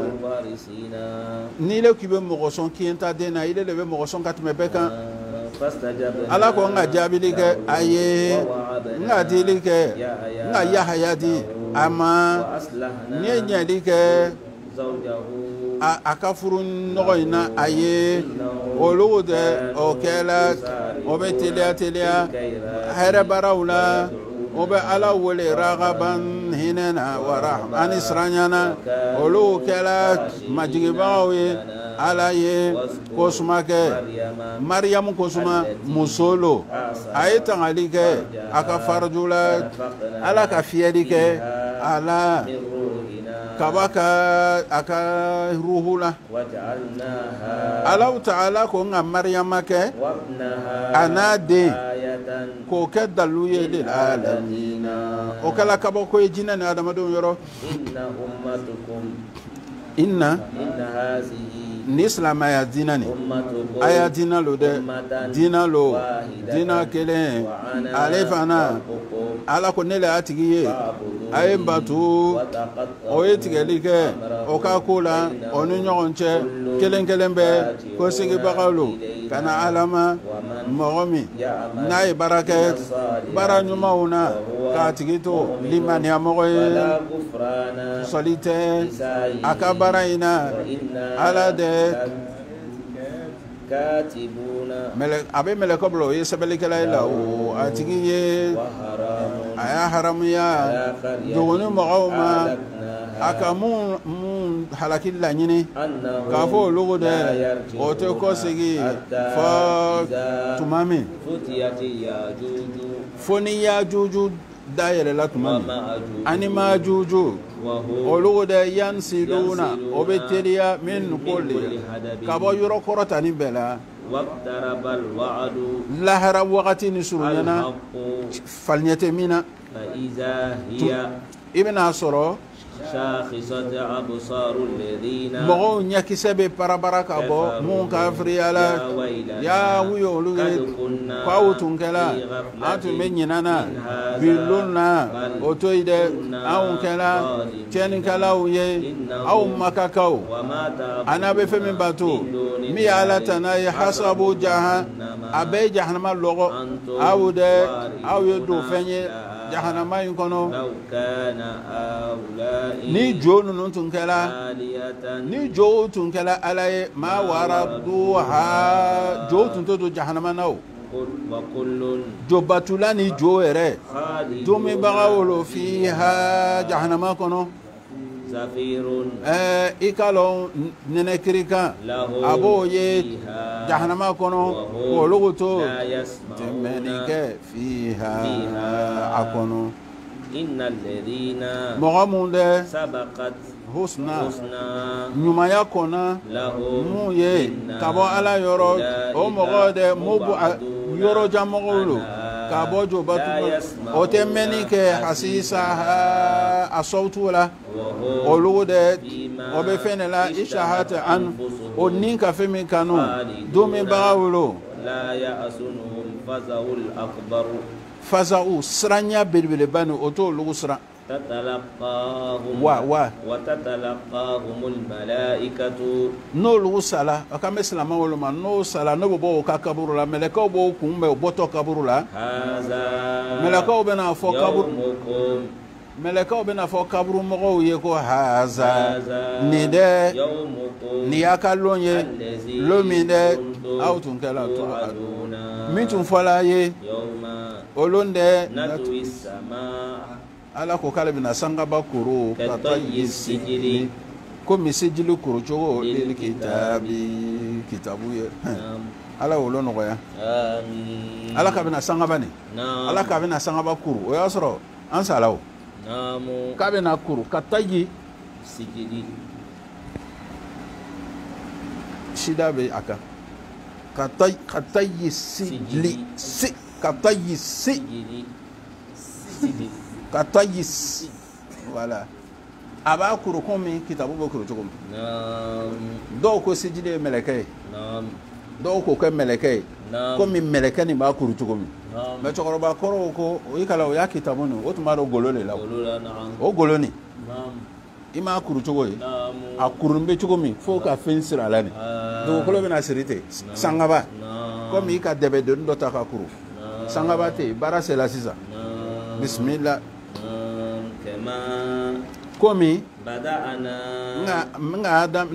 ni le k'i bɛ mɔgɔ sɔn k'i ta den na ile le bɛ mɔgɔ sɔn ka tɛmɛ bɛɛ kan ala ko n ka jaabili kɛ a ye n ka dili kɛ n ka Yahaya di a ma n ye ɲɛli kɛ a ka furu nɔgɔ in na a ye olu de o kɛla o bɛ teliya hɛrɛ baaraw la o bɛ ala wele ragaban hinɛ na wa rahma ani siranyana olu kɛla majigibagaw ye ala ye kosuma kɛ Mariyamu kosuma muso lo a ye tangali kɛ a ka farju la ala ka fiyɛli kɛ ala kaba ka a ka ruhu la Allahu ta'ala ko n ka Mariyama kɛ a n'a den k'o kɛ dalu ye lil alamina o kɛla kabako ye jinɛ ni adamadenw yɔrɔ inna ni silamɛya diinɛ ni a y'a diinɛ lo dɛ diinɛ lo diinɛ kelen ale fana ala ko ne le y'a tigi ye a ye n bato o ye tigɛli kɛ o ka ko la o ni ɲɔgɔn cɛ kelen kelen bɛ ko segibagaw lo ka na ala ma mɔgɔ min n'a ye baara kɛ baara ɲumanw na k'a tigi to limaniya mɔgɔ ye sɔli tɛ a ka baara in na ala de a bɛ mɛlɛkɛ bila o ye sɛbɛnnikɛla ye la o a tigi ye a y'a haramuya dogoni mɔgɔw ma a ka mun halaki laɲini k'a fɔ olu dɛ o tɛ kɔsegi fɔ tuma min fo ni Yajuju dayɛlɛla tuma min ani Majuju olu de yansiluna o bɛ teliya min koli ka bɔ yɔrɔ kɔrɔtani bɛɛ la lahara wagati ni surunyana faliɲɛtɛ min na i bɛna sɔrɔ mɔgɔw ɲɛkisɛ bɛ parabara ka bɔ mun kafiriya la yaa wuyo olu ye k'aw tun kɛla an tun bɛ ɲinɛ na bi lon na o to yi dɛ anw kɛla tiɲɛnikɛlaw ye aw makakaw a n'a bɛ fɛn min bato min ye ala ta n'a ye hasabu jahan a bɛɛ ye jahanama lɔgɔ aw dɛ aw ye don fɛn ye jahanama in kɔnɔ ni jo ninnu tun kɛla ni jo tun kɛla ala ye ma waraduha jo tun tɛ don jahanama na o jo batula ni jo yɛrɛ jo min baga wolo fiha jahanama kɔnɔ i ka lɔn nɛnɛkiri kan a b'o ye jahanama kɔnɔ olu to tɛmɛni kɛ fiha a kɔnɔ mɔgɔ mun dɛ husna ɲumanya kɔnɔ mun ye ka bɔ ala yɔrɔ o mɔgɔ dɛ mobu yɔrɔ jan mɔgɔw lo ka bɔ jobatu o tɛ mɛnni kɛ hasisa a sɔwtu la olu dɛ o bɛ fɛn de la ishahata an o ni ka fɛn min kanu don min baga wolo fasau siranya belebeleba ni o t'o lugu siran n'o lugu sala a kan bɛ silamɛ wolo ma n'o sala n'o bɛ bɔ o ka kaburu la mɛlɛkɛw b'o kun bɛ o bɔtɔ kaburu la mɛlɛkɛw bɛna fɔ kaburu mɛlɛkɛw bɛna fɔ kaburu mɔgɔw ye ko haza nin dɛ nin y'a ka lon ye lon min dɛ aw tun kɛla to min tun fɔla ye olon dɛ ala ko k'ale bɛna sangaba koro ka taa ye sijili komi sijili koro cogo lili kitabu ye ala y'olo nɔgɔya ala ka bɛna sangaba ni ala ka bɛna sangaba koro o y'a sɔrɔ an sala o k'a bɛna koro ka taa ye sijili sida bɛ a kan ka taa ye sijili katayis voilà aba kuru komi kitabu bo kuru cogo dɔw ko sijili ye mɛlɛkɛ ye dɔw ko kɛ mɛlɛkɛ ye komi mɛlɛkɛ nin b'a kuru cogo min mɛ cɛkɔrɔba kɔrɔw ko o kala o y'a kitabu nin o tun b'a dɔn golo de la o golo nin i m'a kuru cogo ye a kurun bɛ cogo min fo ka fɛn siri a la nin dugukolo bɛna siri ten sangaba komi i ka dɛbɛdonni dɔ ta ka kuru sangaba tɛ yen baara sela sisan bisimila komi nga adam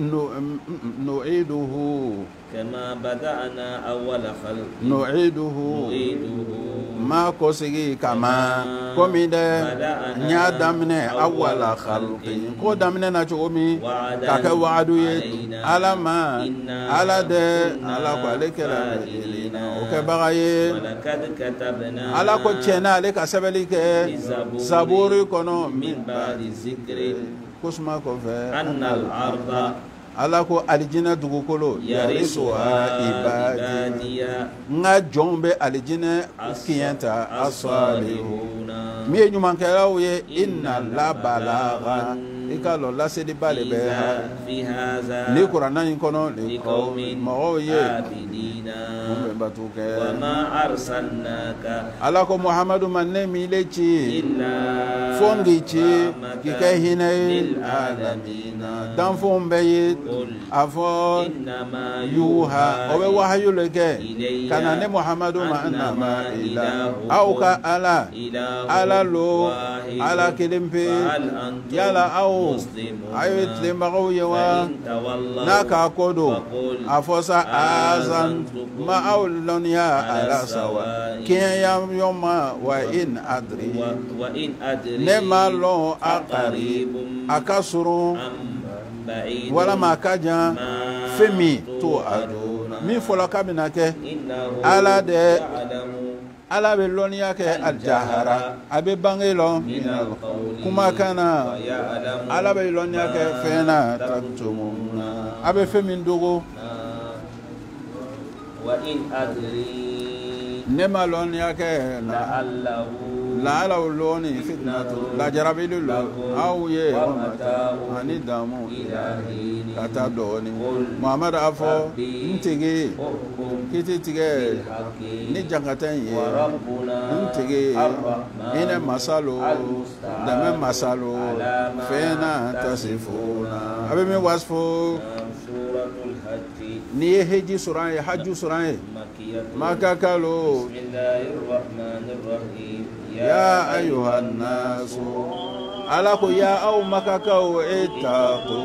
nu'iduhu kama bada'ana awwala khalq nu'iduhu ma ko sigi kama komi de nya daminɛ awwala khalqi ko daminɛ na cogo min ka kɛ wa'adu ye ala ma ala de ala ko ale kɛra o kɛbaga ye ala ko tiɲɛna ale ka sɛbɛnni kɛ zaburi kɔnɔ min ba'di zikri kosuma kɔfɛ ala ko alijinɛ dugukolo yarisuha ibadiya nka jɔnw bɛ alijinɛ kiɲɛ ta asalihuna min ye ɲumankɛlaw ye inna labalaga i ka lɔ laseliba de bɛ ni kuranna in kɔnɔ mɔgɔw ye mun bɛ bato kɛ ala ko muhamadu ma ne mi le ci fo n k'i ci k'i kɛ hinɛ ye danfɛnw bɛ ye a fɔ yuha o bɛ wahayu le kɛ ka na ne muhamadu ma nama ila aw ka ala lo ala kelen pe yala aw a ye tilenbagaw ye wa n'a k'a ko don a fɔ sa azan ma aw lɔnniya ala sawa kɛɲɛya ɲɔgɔn ma wa in adri ne ma lɔn a kari a ka surun walama a ka jan fɛn min to a don min fɔlɔ k'a bɛna kɛ ala de ala bɛ lɔnniya kɛ aljahara a bɛ bange lɔ kumakan na ala bɛ lɔnniya kɛ fɛn na taktumuna a bɛ fɛn min dogo ne ma lɔnniya kɛ la'ala lɔnni fitnatu lajarabili lo aw ye ani damu ka taa dɔɔnin muhamadu a fɔ n tigi kiti tigɛ ni jankata in ye n tigi hinɛ masalo dɛmɛ masalo fɛn na tasifuna a bɛ min wasifo n'i ye heji sɔrɔ an ye haju sɔrɔ an ye maka kalo ya ayuhan nasu ala ko ya aw makakaw etaqu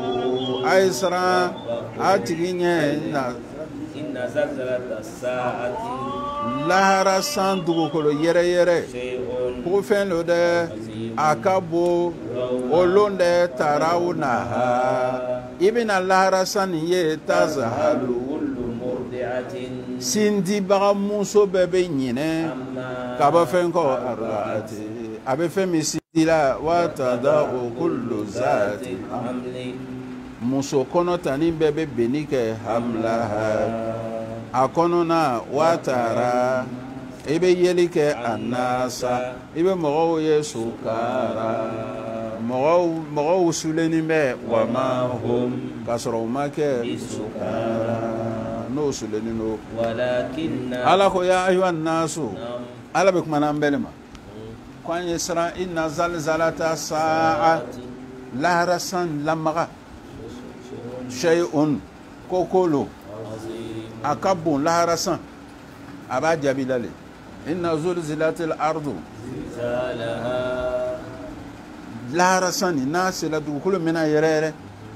ay sara a tigi ɲɛ na inna zalzalata saati lahara san dugukolo yɛrɛ yɛrɛ ko fɛn lo dɛ a ka bon olon dɛ taraw naha i bɛna lahara san nin ye tazahalu sindibaga muso bɛɛ bɛ ɲinɛ ka bɔ fɛn kɔ a bɛ fɛn min sindila wa tada'u kullu zati muso kɔnɔ tani bɛɛ bɛ benni kɛ hamlaha a kɔnɔna wa tara i bɛ yeli kɛ a nasa i bɛ mɔgɔw ye sukara mɔgɔw sulenin bɛ wa ma hum ka sɔrɔ u ma kɛ sukara n'o sulenin do ala ko ya ayyuhan nasu ala bɛ kumana an bɛɛ de ma ko an ye siran inna zalzalata sa'a lahara san lamaga shay'un ko kolo a ka bon lahara san a b'a jaabi lale inna zulzilatil ardu lahara san ni n'a sera dugukolo min na yɛrɛ yɛrɛ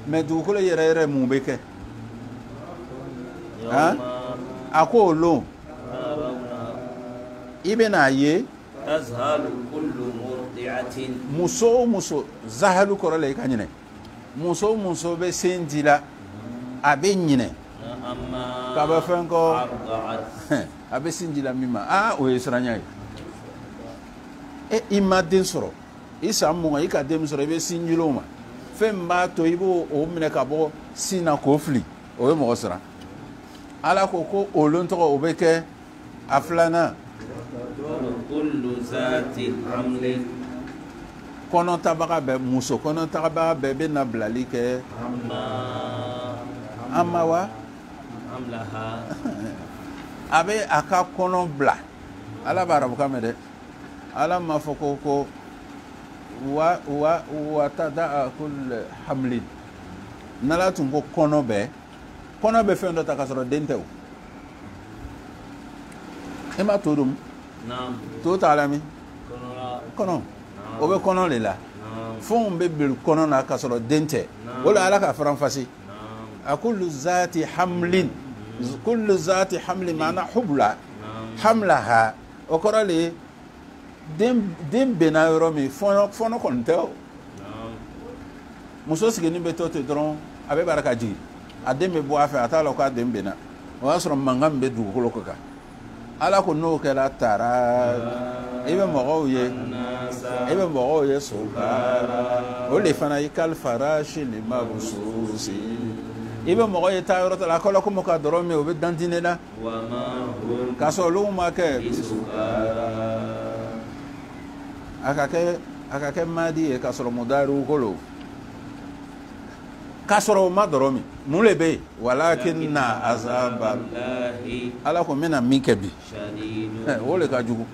mɛ dugukolo yɛrɛ yɛrɛ mun bɛ kɛ a ko o lon i bɛna ye muso o muso zahalu kɔrɔ la i ka ɲinɛ muso o muso bɛ sen di la a bɛ ɲinɛ k'a bɛ fɛn kɔ a bɛ sin di la min ma o ye siranya ye i ma den sɔrɔ i san mugan i ka den sɔrɔ i bɛ sin jilo ma fɛn min b'a to i b'o minɛ ka bɔ sin na k'o fili o ye mɔgɔ siran ala ko ko olon tɔgɔ o bɛ kɛ a filanan kɔnɔ tabaga bɛɛ muso kɔnɔ tabaga bɛɛ bɛ na bilali kɛ amma wa amlaha a bɛ a ka kɔnɔ bila ala b'a arabukan mɛn dɛ ala m'a fɔ ko wa tada kulli hamlin n'ala tun ko kɔnɔ bɛɛ fɛn dɔ ta ka sɔrɔ den tɛ o e ma to dun to t'a la min kɔnɔ o bɛ kɔnɔ de la fɛnw bɛ biri kɔnɔ na ka sɔrɔ den tɛ o la ala ka faranfasi a kullu zati hamlin maana hubla hamlaha o kɔrɔ de den bɛnna yɔrɔ min fɔnɔ kɔni tɛ o muso sigilen bɛ to ten dɔrɔn a bɛ bara ka jigin a den bɛ bɔ a fɛ a t'a la k'a den bɛnna o y'a sɔrɔ mankan min bɛ dugukolo kan ala ko n'o kɛra taara i bɛ mɔgɔw ye sukara o de fana i kalifara sili mabususi i bɛ mɔgɔ ye taa yɔrɔ ta la a kɔrɔ komi ka dɔrɔn min o bɛ dantine la k'a sɔrɔ olu ma kɛ a ka kɛ madi ye k'a sɔrɔ mudariw kolo k'a sɔrɔ o ma dɔrɔn min mun de bɛ yen walakinna azaba ala ko n bɛna min kɛ bi o de ka jugu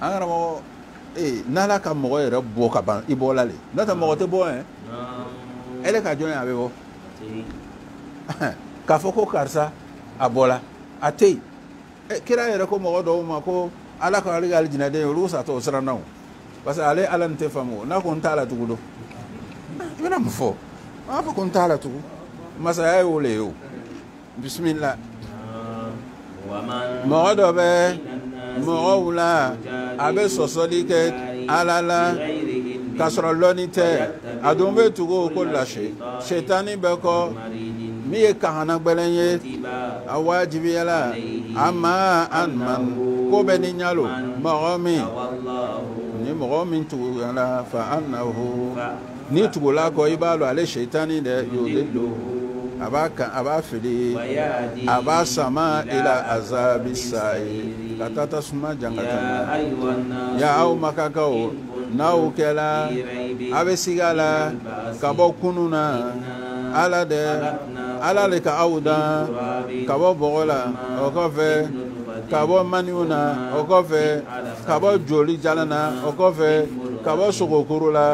an karamɔgɔ n'ala ka mɔgɔ yɛrɛ bɔ ka ban i bɔla le n'o tɛ mɔgɔ tɛ bɔ yɛn e de ka jɔn ye a bɛ bɔ k'a fɔ ko karisa a bɔla a tɛ yen kira yɛrɛ ko mɔgɔ dɔw ma ko ala ka ale ka alijinɛden olu satɔ o siran na o parce que ale ala nin tɛ faamu n'a ko n t'a la tugu don i bɛna mun fɔ a fɔ ko n t'a la tugu masaya ye o le ye o bisimila mɔgɔ dɔ bɛ mɔgɔw la a bɛ sɔsɔli kɛ ala la k'a sɔrɔ lɔnni tɛ a dun bɛ tugu o ko lase setani bɛ kɔ min ye kahana gbɛlɛn ye a wajibiyala a ma ko bɛ ni ɲalo mɔgɔ min ni mɔgɔ min tugula fa annahu ni tugula kɔ i b'a dɔn ale setani dɛ yudillu a b'a fili a b'a sama ila azabi sa'i ka taa tasuma jangata ya aw makakaw n'aw kɛla a bɛ sigi a la ka bɔ kunun na ala le ka aw dan ka bɔ bɔgɔ la o kɔfɛ ka bɔ maniw na o kɔfɛ ka bɔ joli jalan na o kɔfɛ ka bɔ sogokuru la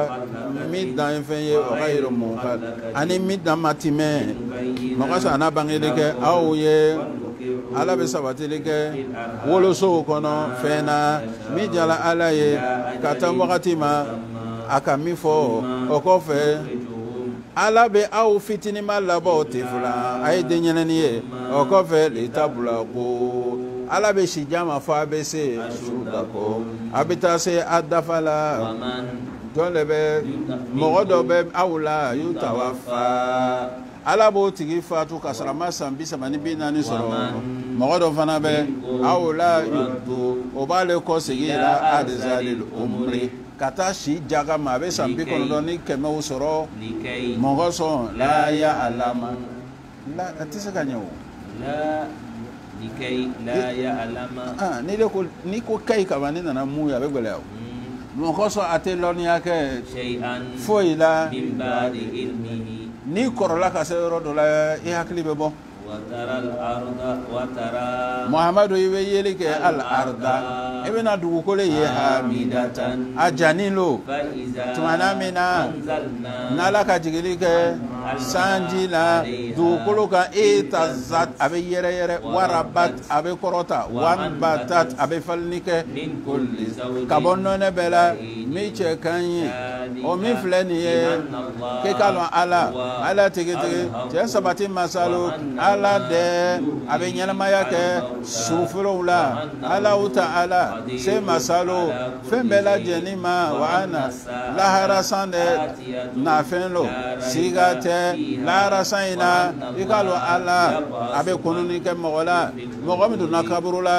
min dan ye fɛn ye o ka yɛrɛ mun ka ani min dan ma timɛ mɔgɔ sɔrɔ a n'a bangeli kɛ aw ye ala bɛ sabatili kɛ wolosow kɔnɔ fɛn na min jala ala ye ka taa wagati ma a ka min fɔ o kɔfɛ ala bɛ aw fitinima labɔ tɛ fila a ye den ɲɛnɛni ye o kɔfɛ le tabula ko ala bɛ si jama fɔ a bɛ se suda kɔ a bɛ taa se a dafa la jɔn de bɛ mɔgɔ dɔ bɛ aw la y'u ta wa fa ala b'o tigi fatu ka sɔrɔ a ma san 34 sɔrɔ mɔgɔ dɔ fana bɛ aw la yudu o b'ale kɔ segin la adizalil umri ka taa si jaga ma a bɛ san 99 sɔrɔ mɔgɔ sɔn la ya alama la a tɛ se ka ɲɛ o ni ko kayi ka ban ne nana mun ye a bɛ gɛlɛya o mɔgɔ sɔn a tɛ lɔnniya kɛ foyi la ni kɔrɔla ka se yɔrɔ dɔ la i hakili bɛ bɔ muhamadu i bɛ yeli kɛ al-arda i bɛna dugukolo ye hamidatan a janin lo tumana min na n'ala ka jigili kɛ sanji la dugukolo kan itazat a bɛ yɛrɛyɛrɛ warabat a bɛ kɔrɔta wanbatat a bɛ falini kɛ ka bɔ nɔnɛ bɛɛ la min cɛ kan ye o min filɛ nin ye k'i ka dɔn ala tigitigi cɛ sabati masalo ala dɛ a bɛ ɲɛnamaya kɛ suforow la alaw ta ala se masalo fɛn bɛɛ lajɛlen ma wa ana lahara san dɛ nafɛn lo siga tɛ lahara san in na i ka dɔn ala a bɛ kununi kɛ mɔgɔ la mɔgɔ min donna kaburu la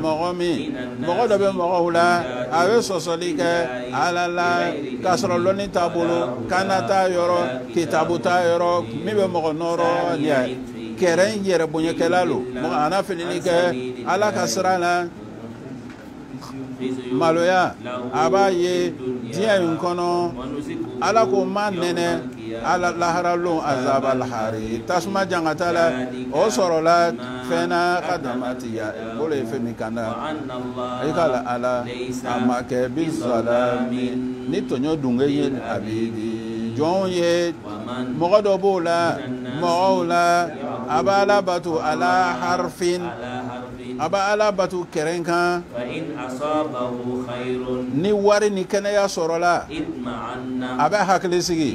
mɔgɔ dɔ bɛ mɔgɔw la a bɛ sɔsɔli kɛ ala la k'a sɔrɔ lɔnni t'a bolo kana t'a yɔrɔ kitabu t'a yɔrɔ min bɛ mɔgɔ nɔrɔ ɲɛ kɛrɛ in yɛrɛ bonyakɛla lo mɔgɔ ana filini kɛ ala ka sira la maloya a b'a ye diɲɛ in kɔnɔ ala ko ma nɛnɛ ala laharalon azaba lahari tasuma jangata la o sɔrɔla fɛn na ka damatiya o le ye fɛn min kanda i ka la ala a ma kɛ bisalami ni tɔɲɔ dunge ye a b'i di jɔnw ye mɔgɔ dɔ b'o la mɔgɔw la a b'a la bato ala harfin a b'a ala bato kɛrɛn kan ni wari ni kɛnɛya sɔrɔla a bɛ hakili sigi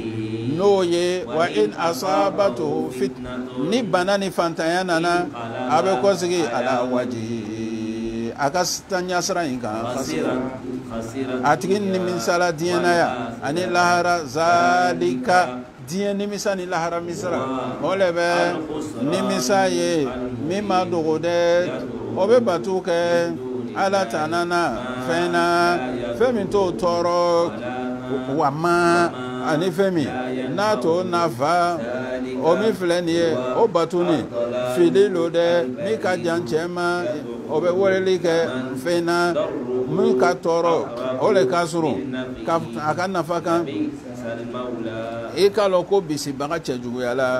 n'o ye wa in asabatu fitna ni bana ni fantanya nana a bɛ kɔsigi ala waji a ka taɲasira in kan a tigi nimisala diɲɛ na ya ani lahara zalika diɲɛ nimisa ni lahara misira o le bɛ nimisa ye min ma dogo dɛ o bɛ batu kɛ ala tana na fɛn na fɛn min t'o tɔɔrɔ wa ma ani fɛn min n'a t'o nafa o min filɛ nin ye o batu ni fili lo dɛ min ka jan cɛ ma o bɛ weleli kɛ fɛn na min ka tɔɔrɔ o le ka surun a ka nafa kan i k'a lɔn ko bisibaga cɛjuguya la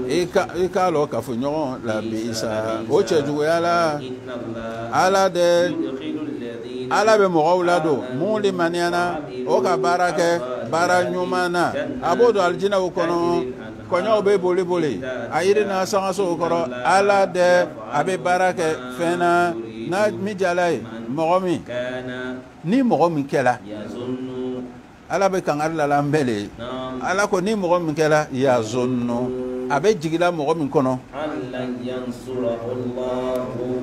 i k'a lɔn kafoɲɔgɔn la bisa o cɛjuguya la ala de ala bɛ mɔgɔw ladon mun de maniyana o ka baara kɛ baara ɲuman na a b'o don alijinaw kɔnɔ kɔɲɔw bɛ boli boli a yiri n'a sangasow kɔrɔ ala de a bɛ baara kɛ fɛn na n'a min jala ye mɔgɔ min ni mɔgɔ min kɛla ala bɛ kangari la an bɛɛ le ala ko ni mɔgɔ min kɛla yazunnu a bɛ jigila mɔgɔ min kɔnɔ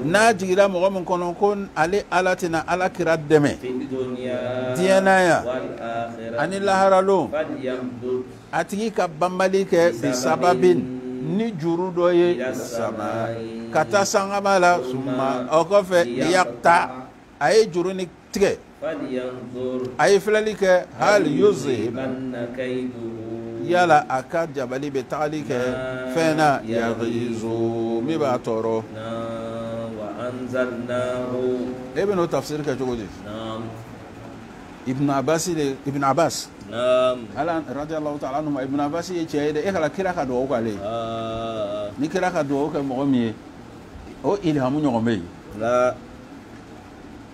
n'a jigila mɔgɔ min kɔnɔ ko ale ala tɛna ala kira dɛmɛ diɲɛ na yan ani laharalon a tigi ka banbali kɛ bisababin ni juru dɔ ye sama ka taa sangaba la suma o kɔfɛ yakta a ye juru ni tigɛ a ye filɛli kɛ hali yuzi yala a ka jabali bɛ tagali kɛ fɛn na yagizu min b'a tɔɔrɔ e bɛ n'o tafsiri kɛ cogo di ibn abbas ala radiyallahu ta'ala anhu ibn abbas ye cɛ ye dɛ e kala kira ka dugawu k'ale ni kira ka dugawu kɛ mɔgɔ min ye o ilhamu ɲɔgɔn bɛ yen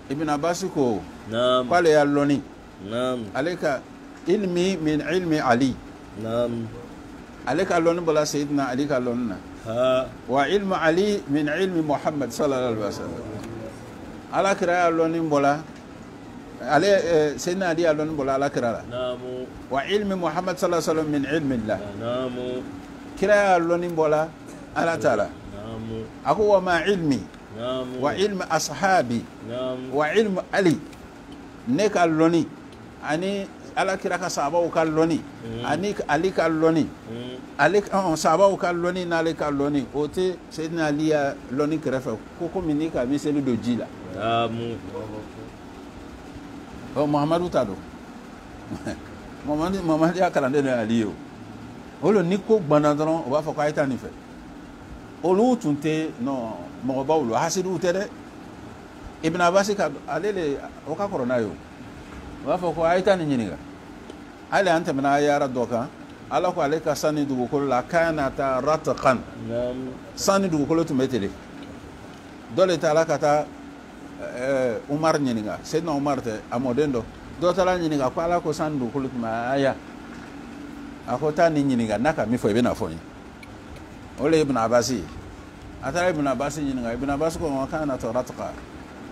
ibn abbas ko k'ale y'a lɔnni ale ka ilmi min ilmi ali ale ka lɔnni bɔra sayidina ali ka lɔnni na wa ilmu ali min ilmi muhammad sallallahu alaihi wasallam ala kira y'a lɔnni bɔra ale sayidina ali y'a lɔnni bɔra ala kira la wa ilmi muhammad sallallahu alaihi wasallam min ilmi allah kira y'a lɔnni bɔra ala taala a ko wa ma ilmi wa ilmi ashabi wa ilmu ali ne ka lɔnni ani ala kira ka sahabaw ka lɔnni ani ali ka lɔnni ale sahabaw ka lɔnni n'ale ka lɔnni o tɛ sayidina ali ya lɔnni kɛrɛfɛ ko komi ni ka miseli don ji la muhamadu ta don muhamadu y'a kalanden de ye ali ye o lo ni ko gbanna dɔrɔn o b'a fɔ ko a ye taa nin fɛ olu tun tɛ mɔgɔbaw lo hasidiw tɛ dɛ ibn abbas ka ale le o ka kɔrɔ n'a ye o b'a fɔ ko a ye taa nin ɲininka hali an tɛmɛna a yara dɔ kan ala ko ale ka sani dugukolo la kana ta ratqan sani dugukolo tun bɛ tele dɔ le taara ka taa umar ɲininka sedina umar tɛ a mɔden dɔ taara ɲininka ko ala ko sani dugukolo tun bɛ aya a ko taa nin ɲininka n'a ka min fɔ i bɛna fɔ n ye o le ibn abbas ye a taara ibn abbas ɲininka ibn abbas ko kana ta ratqa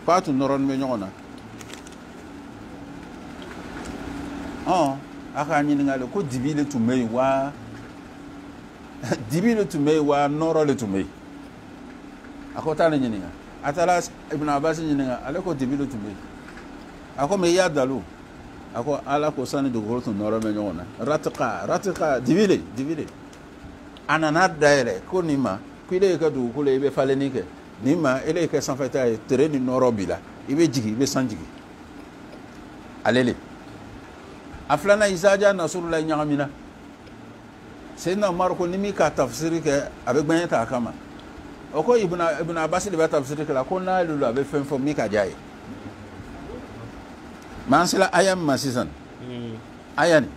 k'a tun nɔrɔnin bɛ ɲɔgɔn na a ka ɲininkali ko dibi le tun bɛ yen wa dibi le tun bɛ yen wa nɔrɔ le tun bɛ yen a ko taa ne ɲininka a taara ibn abbas ɲininka ale ko dibi le tun bɛ yen a ko mɛ i y'a dalu a ko ala ko sani dugukolo tun nɔrɔ bɛ ɲɔgɔn na ratqa dibi le a nana dayɛlɛ ko nin ma ko ile ka dugukolo i bɛ falenni kɛ nin ma ile ka sanfɛta ye tere ni nɔrɔ b'i la i bɛ jigin i bɛ san jigin ale le a filanan isaja nasurula ɲagamina sayidina umar ko ni min ka tafsiri kɛ a bɛ gbɛɲɛ ta a kama o ko ibn Abbas de bata tafsir kala ko na lulu abe fen fo mi ka jaye man sila ayam masisan ayani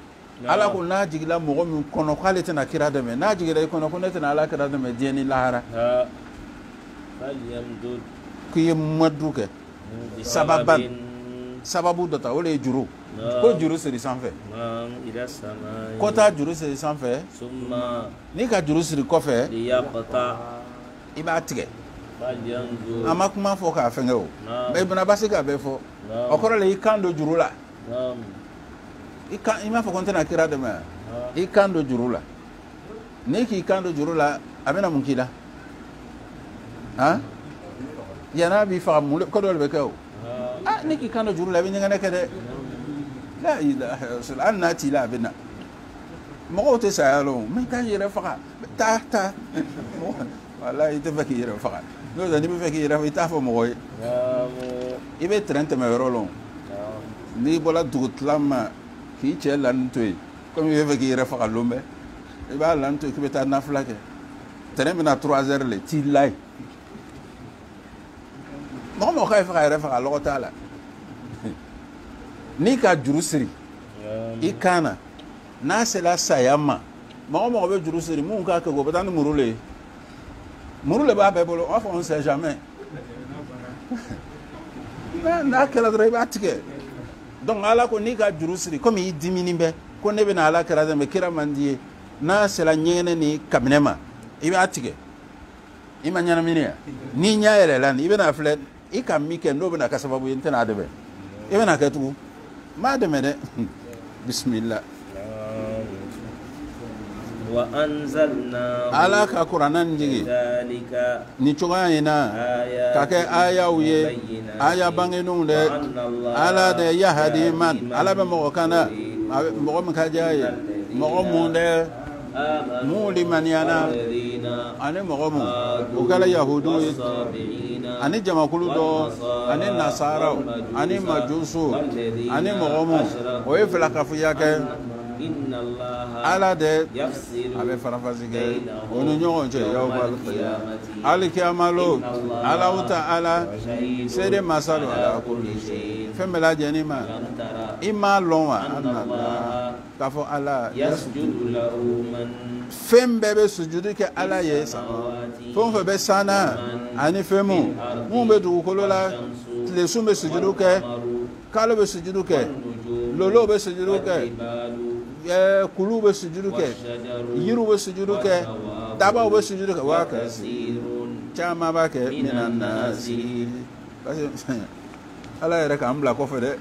ala ko na jigila mo min kono khale tana kira de me na jigila kono ko netana ala kira de me dieni lahara bal yamdud ki maduke sababu dota wole juru ko juru siri sanfɛ ila samai kota juru siri sanfɛ summa ni ka juru siri kɔfɛ liyaqta i b'a tigɛ bal yanzur a ma kuma fɔ k'a fɛngɛ o mais Ibn Abbas ka bɛɛ fɔ o kɔrɔ la i kan do juru la i m'a fɔ ko n tɛna kira dɛmɛ i kan do juru la ni k'i kan do juru la a bɛna mun k'i la han yana b'i faga mun ko dɔ de bɛ kɛ o ni k'i kan do juru la i bɛ ɲɛgɛnɛ kɛ dɛ la ilaha illallah an n'a ci la a bɛ na mɔgɔw tɛ saya lɔn mɛ taa yɛrɛ faga taa walahi i tɛ fɛ k'i yɛrɛ faga n'o tɛ n'i bɛ fɛ k'i yɛrɛ faga i t'a fɔ mɔgɔ ye i bɛ tɛrɛn tɛmɛ yɔrɔ lɔn n'i bɔra dugutila ma k'i cɛ lani to yen komi i bɛ fɛ k'i yɛrɛ faga lon bɛ i b'a lani to yen k'i bɛ taa nafila kɛ tɛrɛn bɛna 3 heures le t'i la yen mɔgɔ mɔgɔ k'a ye fɛ ka yɛrɛ faga lɔgɔ t'a la n'i ka juru siri i kan na n'a sera saya ma mɔgɔ mɔgɔ bɛ juru siri mun k'a kɛ o bɛ taa ni muru le ye muru le b'a bɛɛ bolo on b'a fɔ on sait jamais n'a kɛra dɔrɔn i b'a tigɛ donc ala ko n'i ka juru siri komi i dimini bɛ ko ne bɛna ala kɛra dɛmɛ kira man di ye n'a sera ɲɛgɛnɛ ni kabinɛ ma i b'a tigɛ i ma ɲɛnamini ya n'i ɲɛ yɛlɛla nin i bɛna filɛ i ka min kɛ n'o bɛna kɛ sababu ye n tɛna a dɛmɛ i bɛna kɛ tugun ma dɛmɛ dɛ bismillah wa anzalna ala ka kuranan jigi ni cogoya in na ka kɛ ayaw ye aya bangenunw dɛ ala de yahadi man ala bɛ mɔgɔ kan na mɔgɔ min ka diya ye mɔgɔ mun dɛ mun limaniyana ani mɔgɔ mun o kɛra yahudiw ye ani jamakulu dɔ ani nasaraw ani majusu ani mɔgɔ mun o ye filakafuya kɛ ala de a bɛ farafasi kɛ o ni ɲɔgɔn cɛ yawmal qiyamati alikiyama lo Allahu ta'ala seede masa do ala kulli shay fɛn bɛɛ lajɛlen ma i m'a lɔn wa k'a fɔ ala yasjudu lahu man fɛn bɛɛ bɛ sujudi kɛ ala ye fɛn o fɛn bɛ sanna ani fɛn mun bɛ dugukolo la tile sun bɛ sujudu kɛ kalo bɛ sujudu kɛ lolo bɛ sujudu kɛ kulu bɛ sujudu kɛ yiriw bɛ sujudu kɛ dabaw bɛ sujudu kɛ waa kasi caman b'a kɛ minan nasi ala yɛrɛ k'an bila kɔfɛ dɛ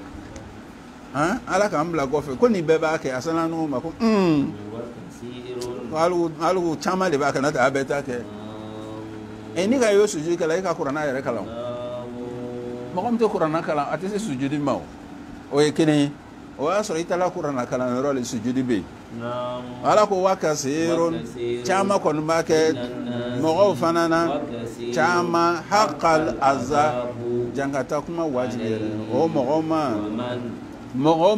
ala k'an bila kɔfɛ ko nin bɛɛ b'a kɛ a sanna ɲɔgɔn ma ko hali caman de b'a kɛ n'o tɛ a bɛɛ t'a kɛ n'i ka y'o sujudu kɛ la i ka kuranna yɛrɛ kalan mɔgɔ min tɛ kuranna kalan a tɛ se sujudi ma o ye kelen ye o y'a sɔrɔ i taara kuranna kalan yɔrɔ le sujudi bɛ yen ala ko wa kasirun caman kɔni b'a kɛ mɔgɔw fana na caman haqqal azab jankata kuma wajibi yɛrɛ o mɔgɔ ma mɔgɔ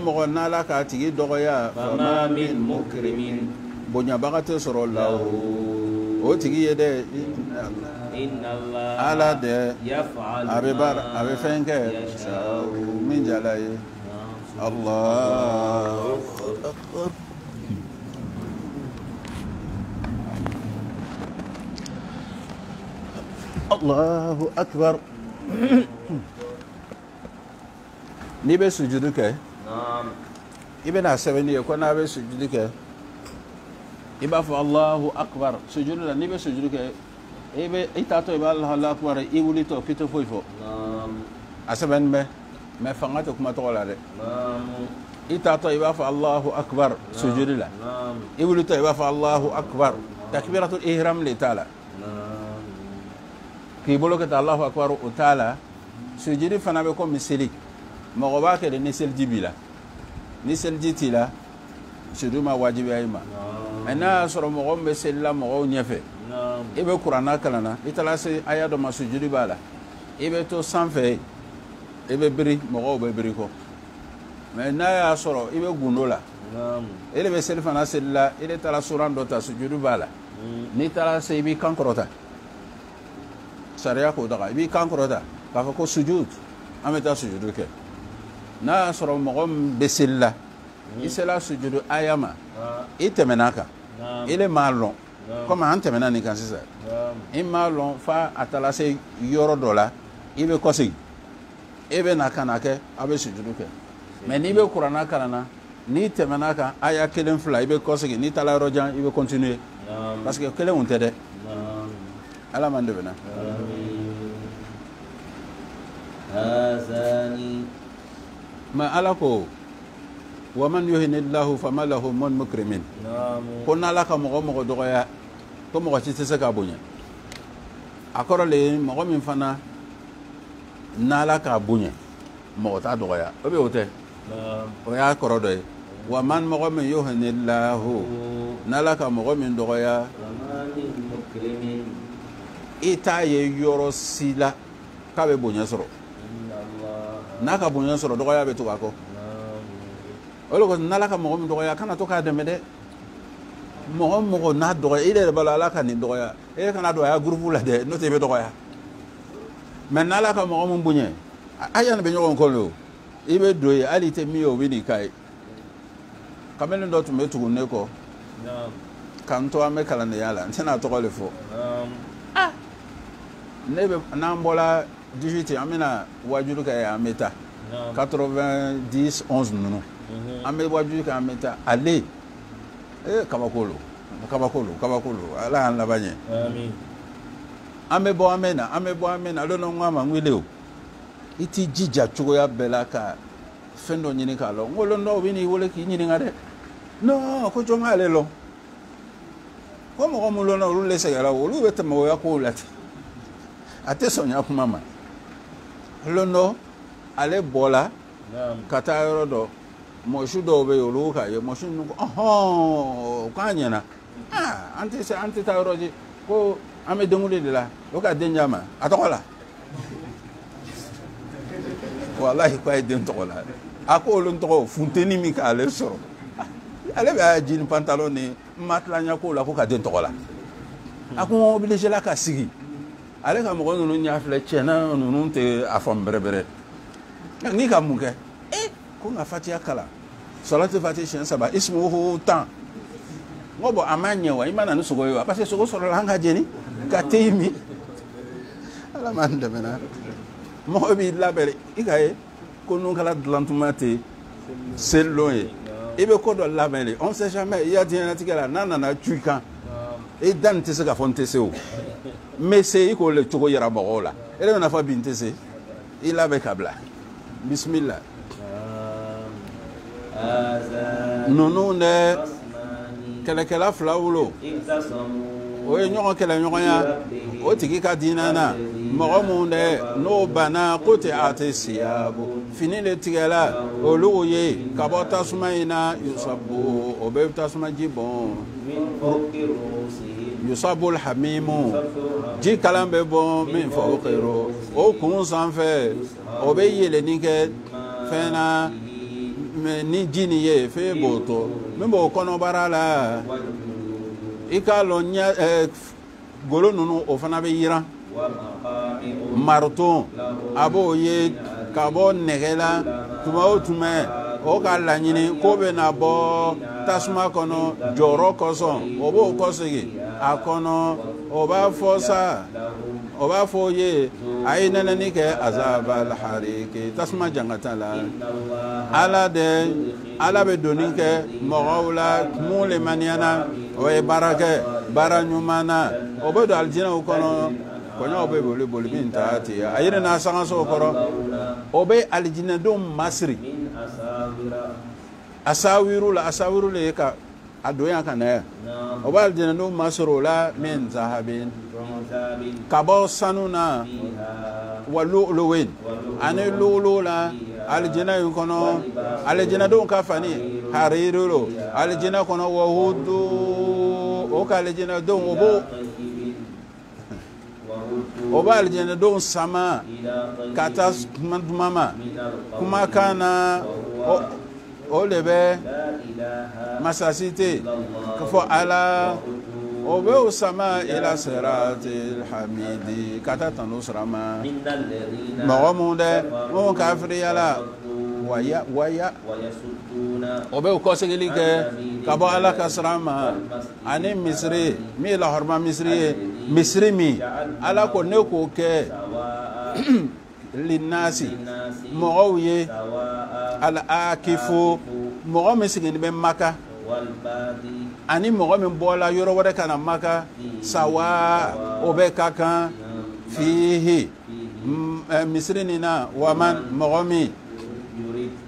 mɔgɔ n'ala k'a tigi dɔgɔya fama min mukrimin bonyabaga tɛ sɔrɔ la o tigi ye dɛ ala de a bɛ fɛn kɛ min jala ye Allahu akbar Allahu akbar n'i bɛ sujudu kɛ i bɛna sɛbɛnni ye ko n'a bɛ sujudu kɛ i b'a fɔ Allahu akbar sujudu la n'i bɛ sujudu kɛ i taatɔ i b'a Allahu akbar i wulitɔ k'i tɛ foyi fɔ a sɛbɛnni bɛ mais fanga tɛ kuma tɔgɔ la dɛ i taatɔ i b'a fɔ Allahu akbar sujudu la i wulitɔ i b'a fɔ Allahu akbar takbiratul ihram le t'a la k'i bolo kɛ ta Allahu akbar o t'a la sujudi fana bɛ komi seli mɔgɔ b'a kɛ de ni seliji b'i la ni seliji t'i la sujudu ma wajibiya i ma mɛ n'a y'a sɔrɔ mɔgɔ min bɛ selila mɔgɔw ɲɛfɛ i bɛ kuranna kalan na i taara se aya dɔ ma sujudi b'a la i bɛ to sanfɛ i bɛ biri mɔgɔw bɛ biri kɔ mais n'a y'a sɔrɔ i bɛ gundo la e de bɛ seli fana seli la e de taara suran dɔ ta sujudu b'a la n'i taara se i b'i kan kɔrɔta sariya k'o daga i b'i kan kɔrɔta k'a fɔ ko sujud an bɛ taa sujudu kɛ n'a y'a sɔrɔ mɔgɔ min bɛ seli la i sela sujudu aya ma i tɛmɛn'a kan i de m'a lɔn komi an tɛmɛna nin kan sisan i m'a lɔn fa a taara se yɔrɔ dɔ la i bɛ kɔsegin e bɛ na ka na kɛ a bɛ sujudu kɛ mais n'i bɛ kuranna kalanna n'i tɛmɛn'a kan aya kelen fila i bɛ kɔsegin n'i taara yɔrɔ jan i bɛ continuer parce que kelen kun tɛ dɛ ala man dɛmɛ na mais ala ko waman yuhinillahu fama lahu min mukrimin ko n'ala ka mɔgɔ mɔgɔ dɔgɔya ko mɔgɔ si tɛ se k'a bonya a kɔrɔ le ye mɔgɔ min fana n'ala k'a bonya mɔgɔ t'a dɔgɔya o bɛ o tɛ o y'a kɔrɔ dɔ ye wa man mɔgɔ min yuhinillahu n'ala ka mɔgɔ min dɔgɔya i t'a ye yɔrɔ si la k'a bɛ bonya sɔrɔ n'a ka bonya sɔrɔ dɔgɔya bɛ to k'a kɔ o de kosɔn n'ala ka mɔgɔ min dɔgɔya kana to k'a dɛmɛ dɛ mɔgɔ mɔgɔ n'a dɔgɔya i yɛrɛ b'a la ala ka nin dɔgɔya e kana dɔgɔya gurupu la dɛ n'o tɛ i bɛ dɔgɔya mais n'ala ka mɔgɔ min bonya a yanni bɛ ɲɔgɔn kɔnɔ o i bɛ don ye hali i tɛ min ye o bɛ n'i ka ye kamalen dɔ tun bɛ tugu ne kɔ k'an to an bɛ kalandenya la n tɛna a tɔgɔ de fɔ ne bɛ n'an bɔra 18 an bɛna wajulu kɛ an bɛ taa 90 11 ninnu an bɛ wajulu kɛ an bɛ taa ale kabako ala y'an laban ɲɛ an bɛ bɔ an bɛ na ale n'o k'a ma n wele o i t'i jija cogoya bɛɛ la ka fɛn dɔ ɲini k'a lɔn n ko lɔn dɔw bɛ n'i wele k'i ɲininka dɛ non ko jɔn b'ale lɔn ko mɔgɔ min lɔnna olu de sɛgɛnna olu bɛ tɛmɛ o ya kow la ten a tɛ sɔn ya kuma ma lɔn dɔ ale bɔla ka taa yɔrɔ dɔ mɔsu dɔw bɛ yen olu k'a ye mɔsu ninnu ko ɔhɔn k'an ɲɛna an tɛ taa yɔrɔ je ko an bɛ denkuli de la o ka den d'a ma a tɔgɔ la walahi ko a ye den tɔgɔ la a ko olu tɔgɔ funteni min k'ale sɔrɔ ale bɛ a jini pantalon ni matilanya ko la ko ka den tɔgɔ la a ko obligé la ka sigi ale ka mɔgɔ ninnu ɲɛ filɛ tiɲɛna ninnu tɛ a faamu bɛrɛbɛrɛ n'i ka mun kɛ ko n ka fatiya kalan salati fati siɲɛ 3 ismuhu 10 n ko bon a ma ɲɛ wa i ma na ni sogo ye wa parce que sogo sɔrɔla an ka jeni ka te min ala m'an dɛmɛ na mɔgɔ b'i labɛn i ka ye ko n'u kɛra dilantuma tɛ selilon ye i bɛ ko dɔ labɛn de on sait jamais i ya diɲɛlatigɛ la n'a nana cu i kan i da nin tɛ se ka fɔ n tɛ se o n bɛ se i k'o le cogo yira mɔgɔw la e de bɛna fɔ bi n tɛ se i labɛn ka bila bisimila ninnu dɛ kɛlɛkɛla fila wolo o ye ɲɔgɔn kɛlɛ ɲɔgɔnya o tigi ka diinɛ na mɔgɔ mun dɛ n'o banna ko tɛ a tɛ siyabu fini de tigɛla olu ye ka bɔ tasuma in na yusabu o bɛ tasuma ji bɔn yusabu hamimu ji kalan bɛ bɔn min fɔ o kɛrɛ o kun sanfɛ o bɛ yɛlɛnni kɛ fɛn na ni ji nin ye fɛn b'o to min b'o kɔnɔbara la i k'a lɔn golo ninnu o fana bɛ yiran mariton a b'o ye ka bɔ nɛgɛ la tuma o tuma o ka laɲini ko bɛ na bɔ tasuma kɔnɔ jɔyɔrɔ kosɔn o b'o kɔsegin a kɔnɔ o b'a fɔ sa o b'a fɔ o ye a ye nɛnɛni kɛ azabal hariki tasuma jangata la ala bɛ donni kɛ mɔgɔw la mun lemaniyana o ye baara kɛ baara ɲuman na o bɛ don alijinɛw kɔnɔ kɔɲɔw bɛ boli min ta ten a yiri n'a sangaso kɔrɔ o bɛ alijinɛdenw masiri asawiru la asawiru le ye ka a don yan ka na yan o bɛ alijinɛdenw masiri o la min zahabin ka bɔ sanu na wa lu'luwin ani lu'lu la alijinɛ in kɔnɔ alijinɛdenw ka fani hariri lo alijinɛ kɔnɔ wa hudu o ka alijinɛdenw o b'a alijinɛdenw sama ka taa kuma duman ma kumakan na o le bɛ masasi tɛ ka fɔ ala o bɛ o sama ila siratil hamidi ka taa tanu sira ma mɔgɔ mun dɛ mun kafiriya la waya o bɛ o kɔsegili kɛ ka bɔ ala ka sira ma ani misiri min ye lahɔrɔma misiri ye misiri min ala ko ne k'o kɛ linnasi mɔgɔw ye al-akifu mɔgɔ min sigilen bɛ maka ani mɔgɔ min bɔla yɔrɔ wɛrɛ ka na maka sawa o bɛ ka kan fihi misiri nin na waman mɔgɔ min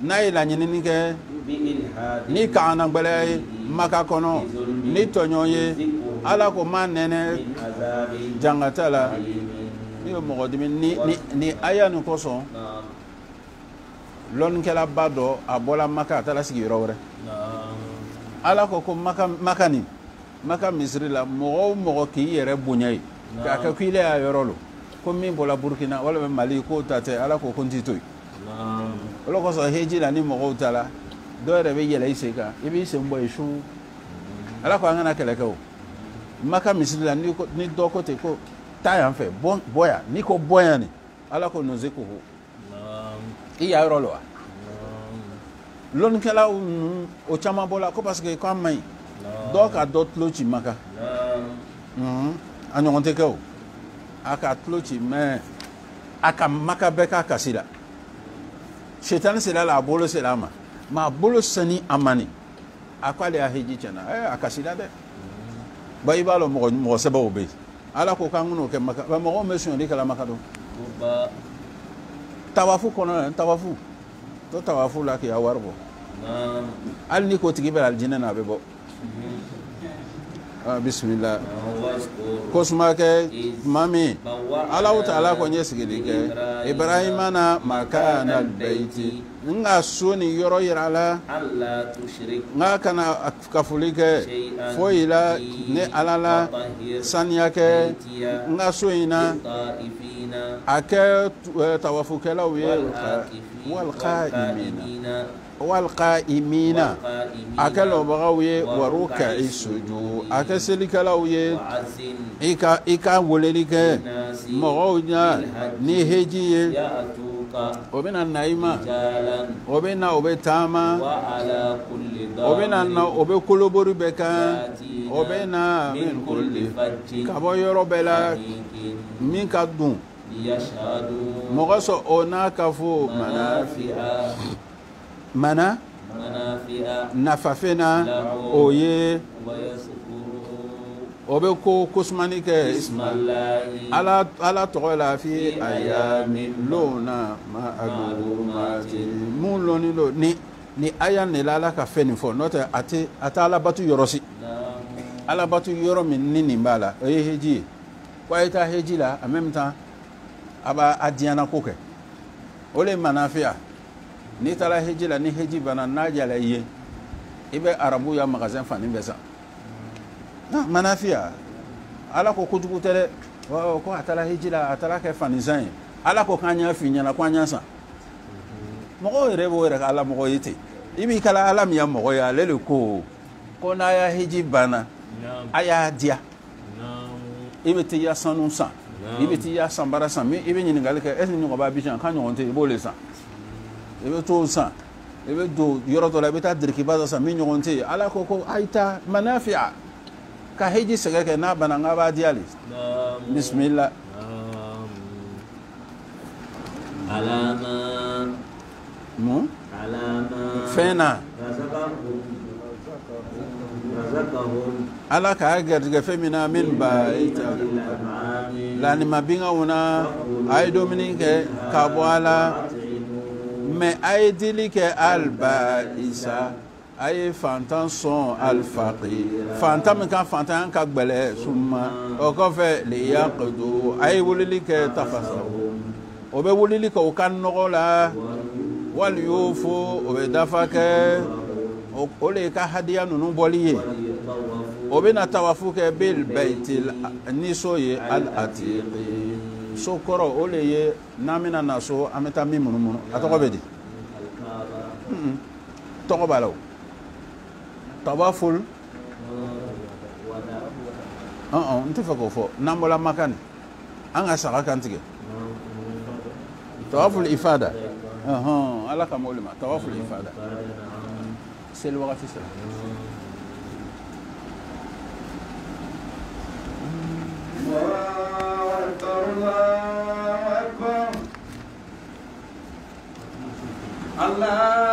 n'a ye laɲinini kɛ ni kananagbɛlɛ ye maka kɔnɔ ni tɔɲɔ ye ala ko ma nɛnɛ jangata la ni ye mɔgɔ dimi ni aya nin kosɔn lɔnnikɛla ba dɔ a bɔla maka a taara sigi yɔrɔ wɛrɛ ala ko maka nin maka misiri la mɔgɔ o mɔgɔ k'i yɛrɛ bonya ye k'a kɛ k'i y'a yɔrɔ lo ko min bɔla burukina walima mali k'o ta tɛ ala ko n t'i to yen o de kosɔn heji la ni mɔgɔw ta la dɔw yɛrɛ bɛ yɛlɛ i sen kan i b'i sen bɔ yen su ala ko an kana kɛlɛ kɛ o maka misiri la ni dɔ ko ten ko taa yan fɛ bɔ yan n'i ko bɔ yan nin ala ko nɔze ko i y'a yɔrɔ lo wa lɔnnikɛlaw o caman bɔla ko parce que k'an man ɲi dɔw ka dɔ tulo ci maka a ɲɔgɔn tɛ kɛ o a ka tulo ci mɛ a ka maka bɛɛ k'a kasi la setani sera la a bolo sera a ma mɛ a bolo sani a mani a ko ale y'a heji tiɲɛna a kasi la dɛ ba i b'a dɔn mɔgɔ sɛbɛw bɛ yen ala ko k'an k'o kɛ maka mɔgɔw bɛ sonyali kɛla maka dɔn tawafu kɔnɔ tawafu to tawafu la k'i ya wari bɔ hali ni ko tigi bɛ alijinɛ na a bɛ bɔ bisimila ko suma kɛ tuma min Allahu Ta'ala ko n ye sigili kɛ Ibrahima na makana bayti n ka so ni yɔrɔ yira la n ka kana kafuli kɛ foyi la ne ala la saniya kɛ n ka so in na a kɛ tawafukɛlaw ye walqa'imina a kɛ lɔbagaw ye waruka'i sujud a kɛ selikɛlaw ye i ka weleli kɛ mɔgɔw ɲa ni heji ye o bɛna na i ma o bɛ na o bɛ taama o bɛ na o bɛ kolobori bɛɛ kan o bɛ na min kulli ka bɔ yɔrɔ bɛɛ la min ka dun mɔgɔ sɔn o n'a ka fɔ mana nafafena o ye o bɛ ko kosumani kɛ ala tɔgɔ la fi ayami lona ma'lumati mun lɔnni lo ni aya ne la ala ka fɛn nin fɔ n'o tɛ a tɛ ala bato yɔrɔ si ala bato yɔrɔ min ni nin b'a la o ye heji ye ko a ye taa heji la en même temps a b'a diɲɛna ko kɛ o le manafiya n'i taara heji la ni heji banna n'a jala i ye i bɛ arabu ya magasin fani bɛɛ san manafiya ala ko kojugu tɛ dɛ ko a taara heji la a taara kɛ fanizan ye ala ko k'an y'a f'i ɲɛna ko an y'a san mɔgɔw yɛrɛ b'o yɛrɛ k'ala mɔgɔ ye ten i b'i kala ala min ya mɔgɔ ye ale de ko n'a y'a heji banna a y'a diya i bɛ t'i ya sanu san i bɛ t'i ya sanbara san i bɛ ɲininkali kɛ est ce que ɲɔgɔn b'a bi san k'a ɲɔgɔn tɛ i b'o le san i bɛ t'o san i bɛ don yɔrɔ dɔ la i bɛ taa dirikiba dɔ san min ɲɔgɔn tɛ yen ala ko a yi ta manafiya ka heji sɛgɛ kɛ n'a banna n k'a b'a di ale bisimila mun fɛn na ala k'a garijɛgɛ fɛn min na min ba lanima bingaw na a ye dumuni kɛ ka bɔ a la mɛ a ye dili kɛ alba isa a ye fantan sɔn alfaqi fantan min ka fantan ka gbɛlɛ suma o kɔfɛ leya kodo a ye wulili kɛ tafasahu o bɛ wulili kɛ o ka nɔgɔ la wali y'o fo o bɛ dafa kɛ o le ka hadiya ninnu bɔli ye o bɛ na tawafu kɛ bil baytil ni so ye al atiqi so kɔrɔ o le ye n'an bɛna na so an bɛ taa min munumunu a tɔgɔ bɛ di tawbalo tawaful ntifa ko fo nambola makani anga saka kantige tawaful ifada ala ka mawlima tawaful ifada c'est le waqti ça Allah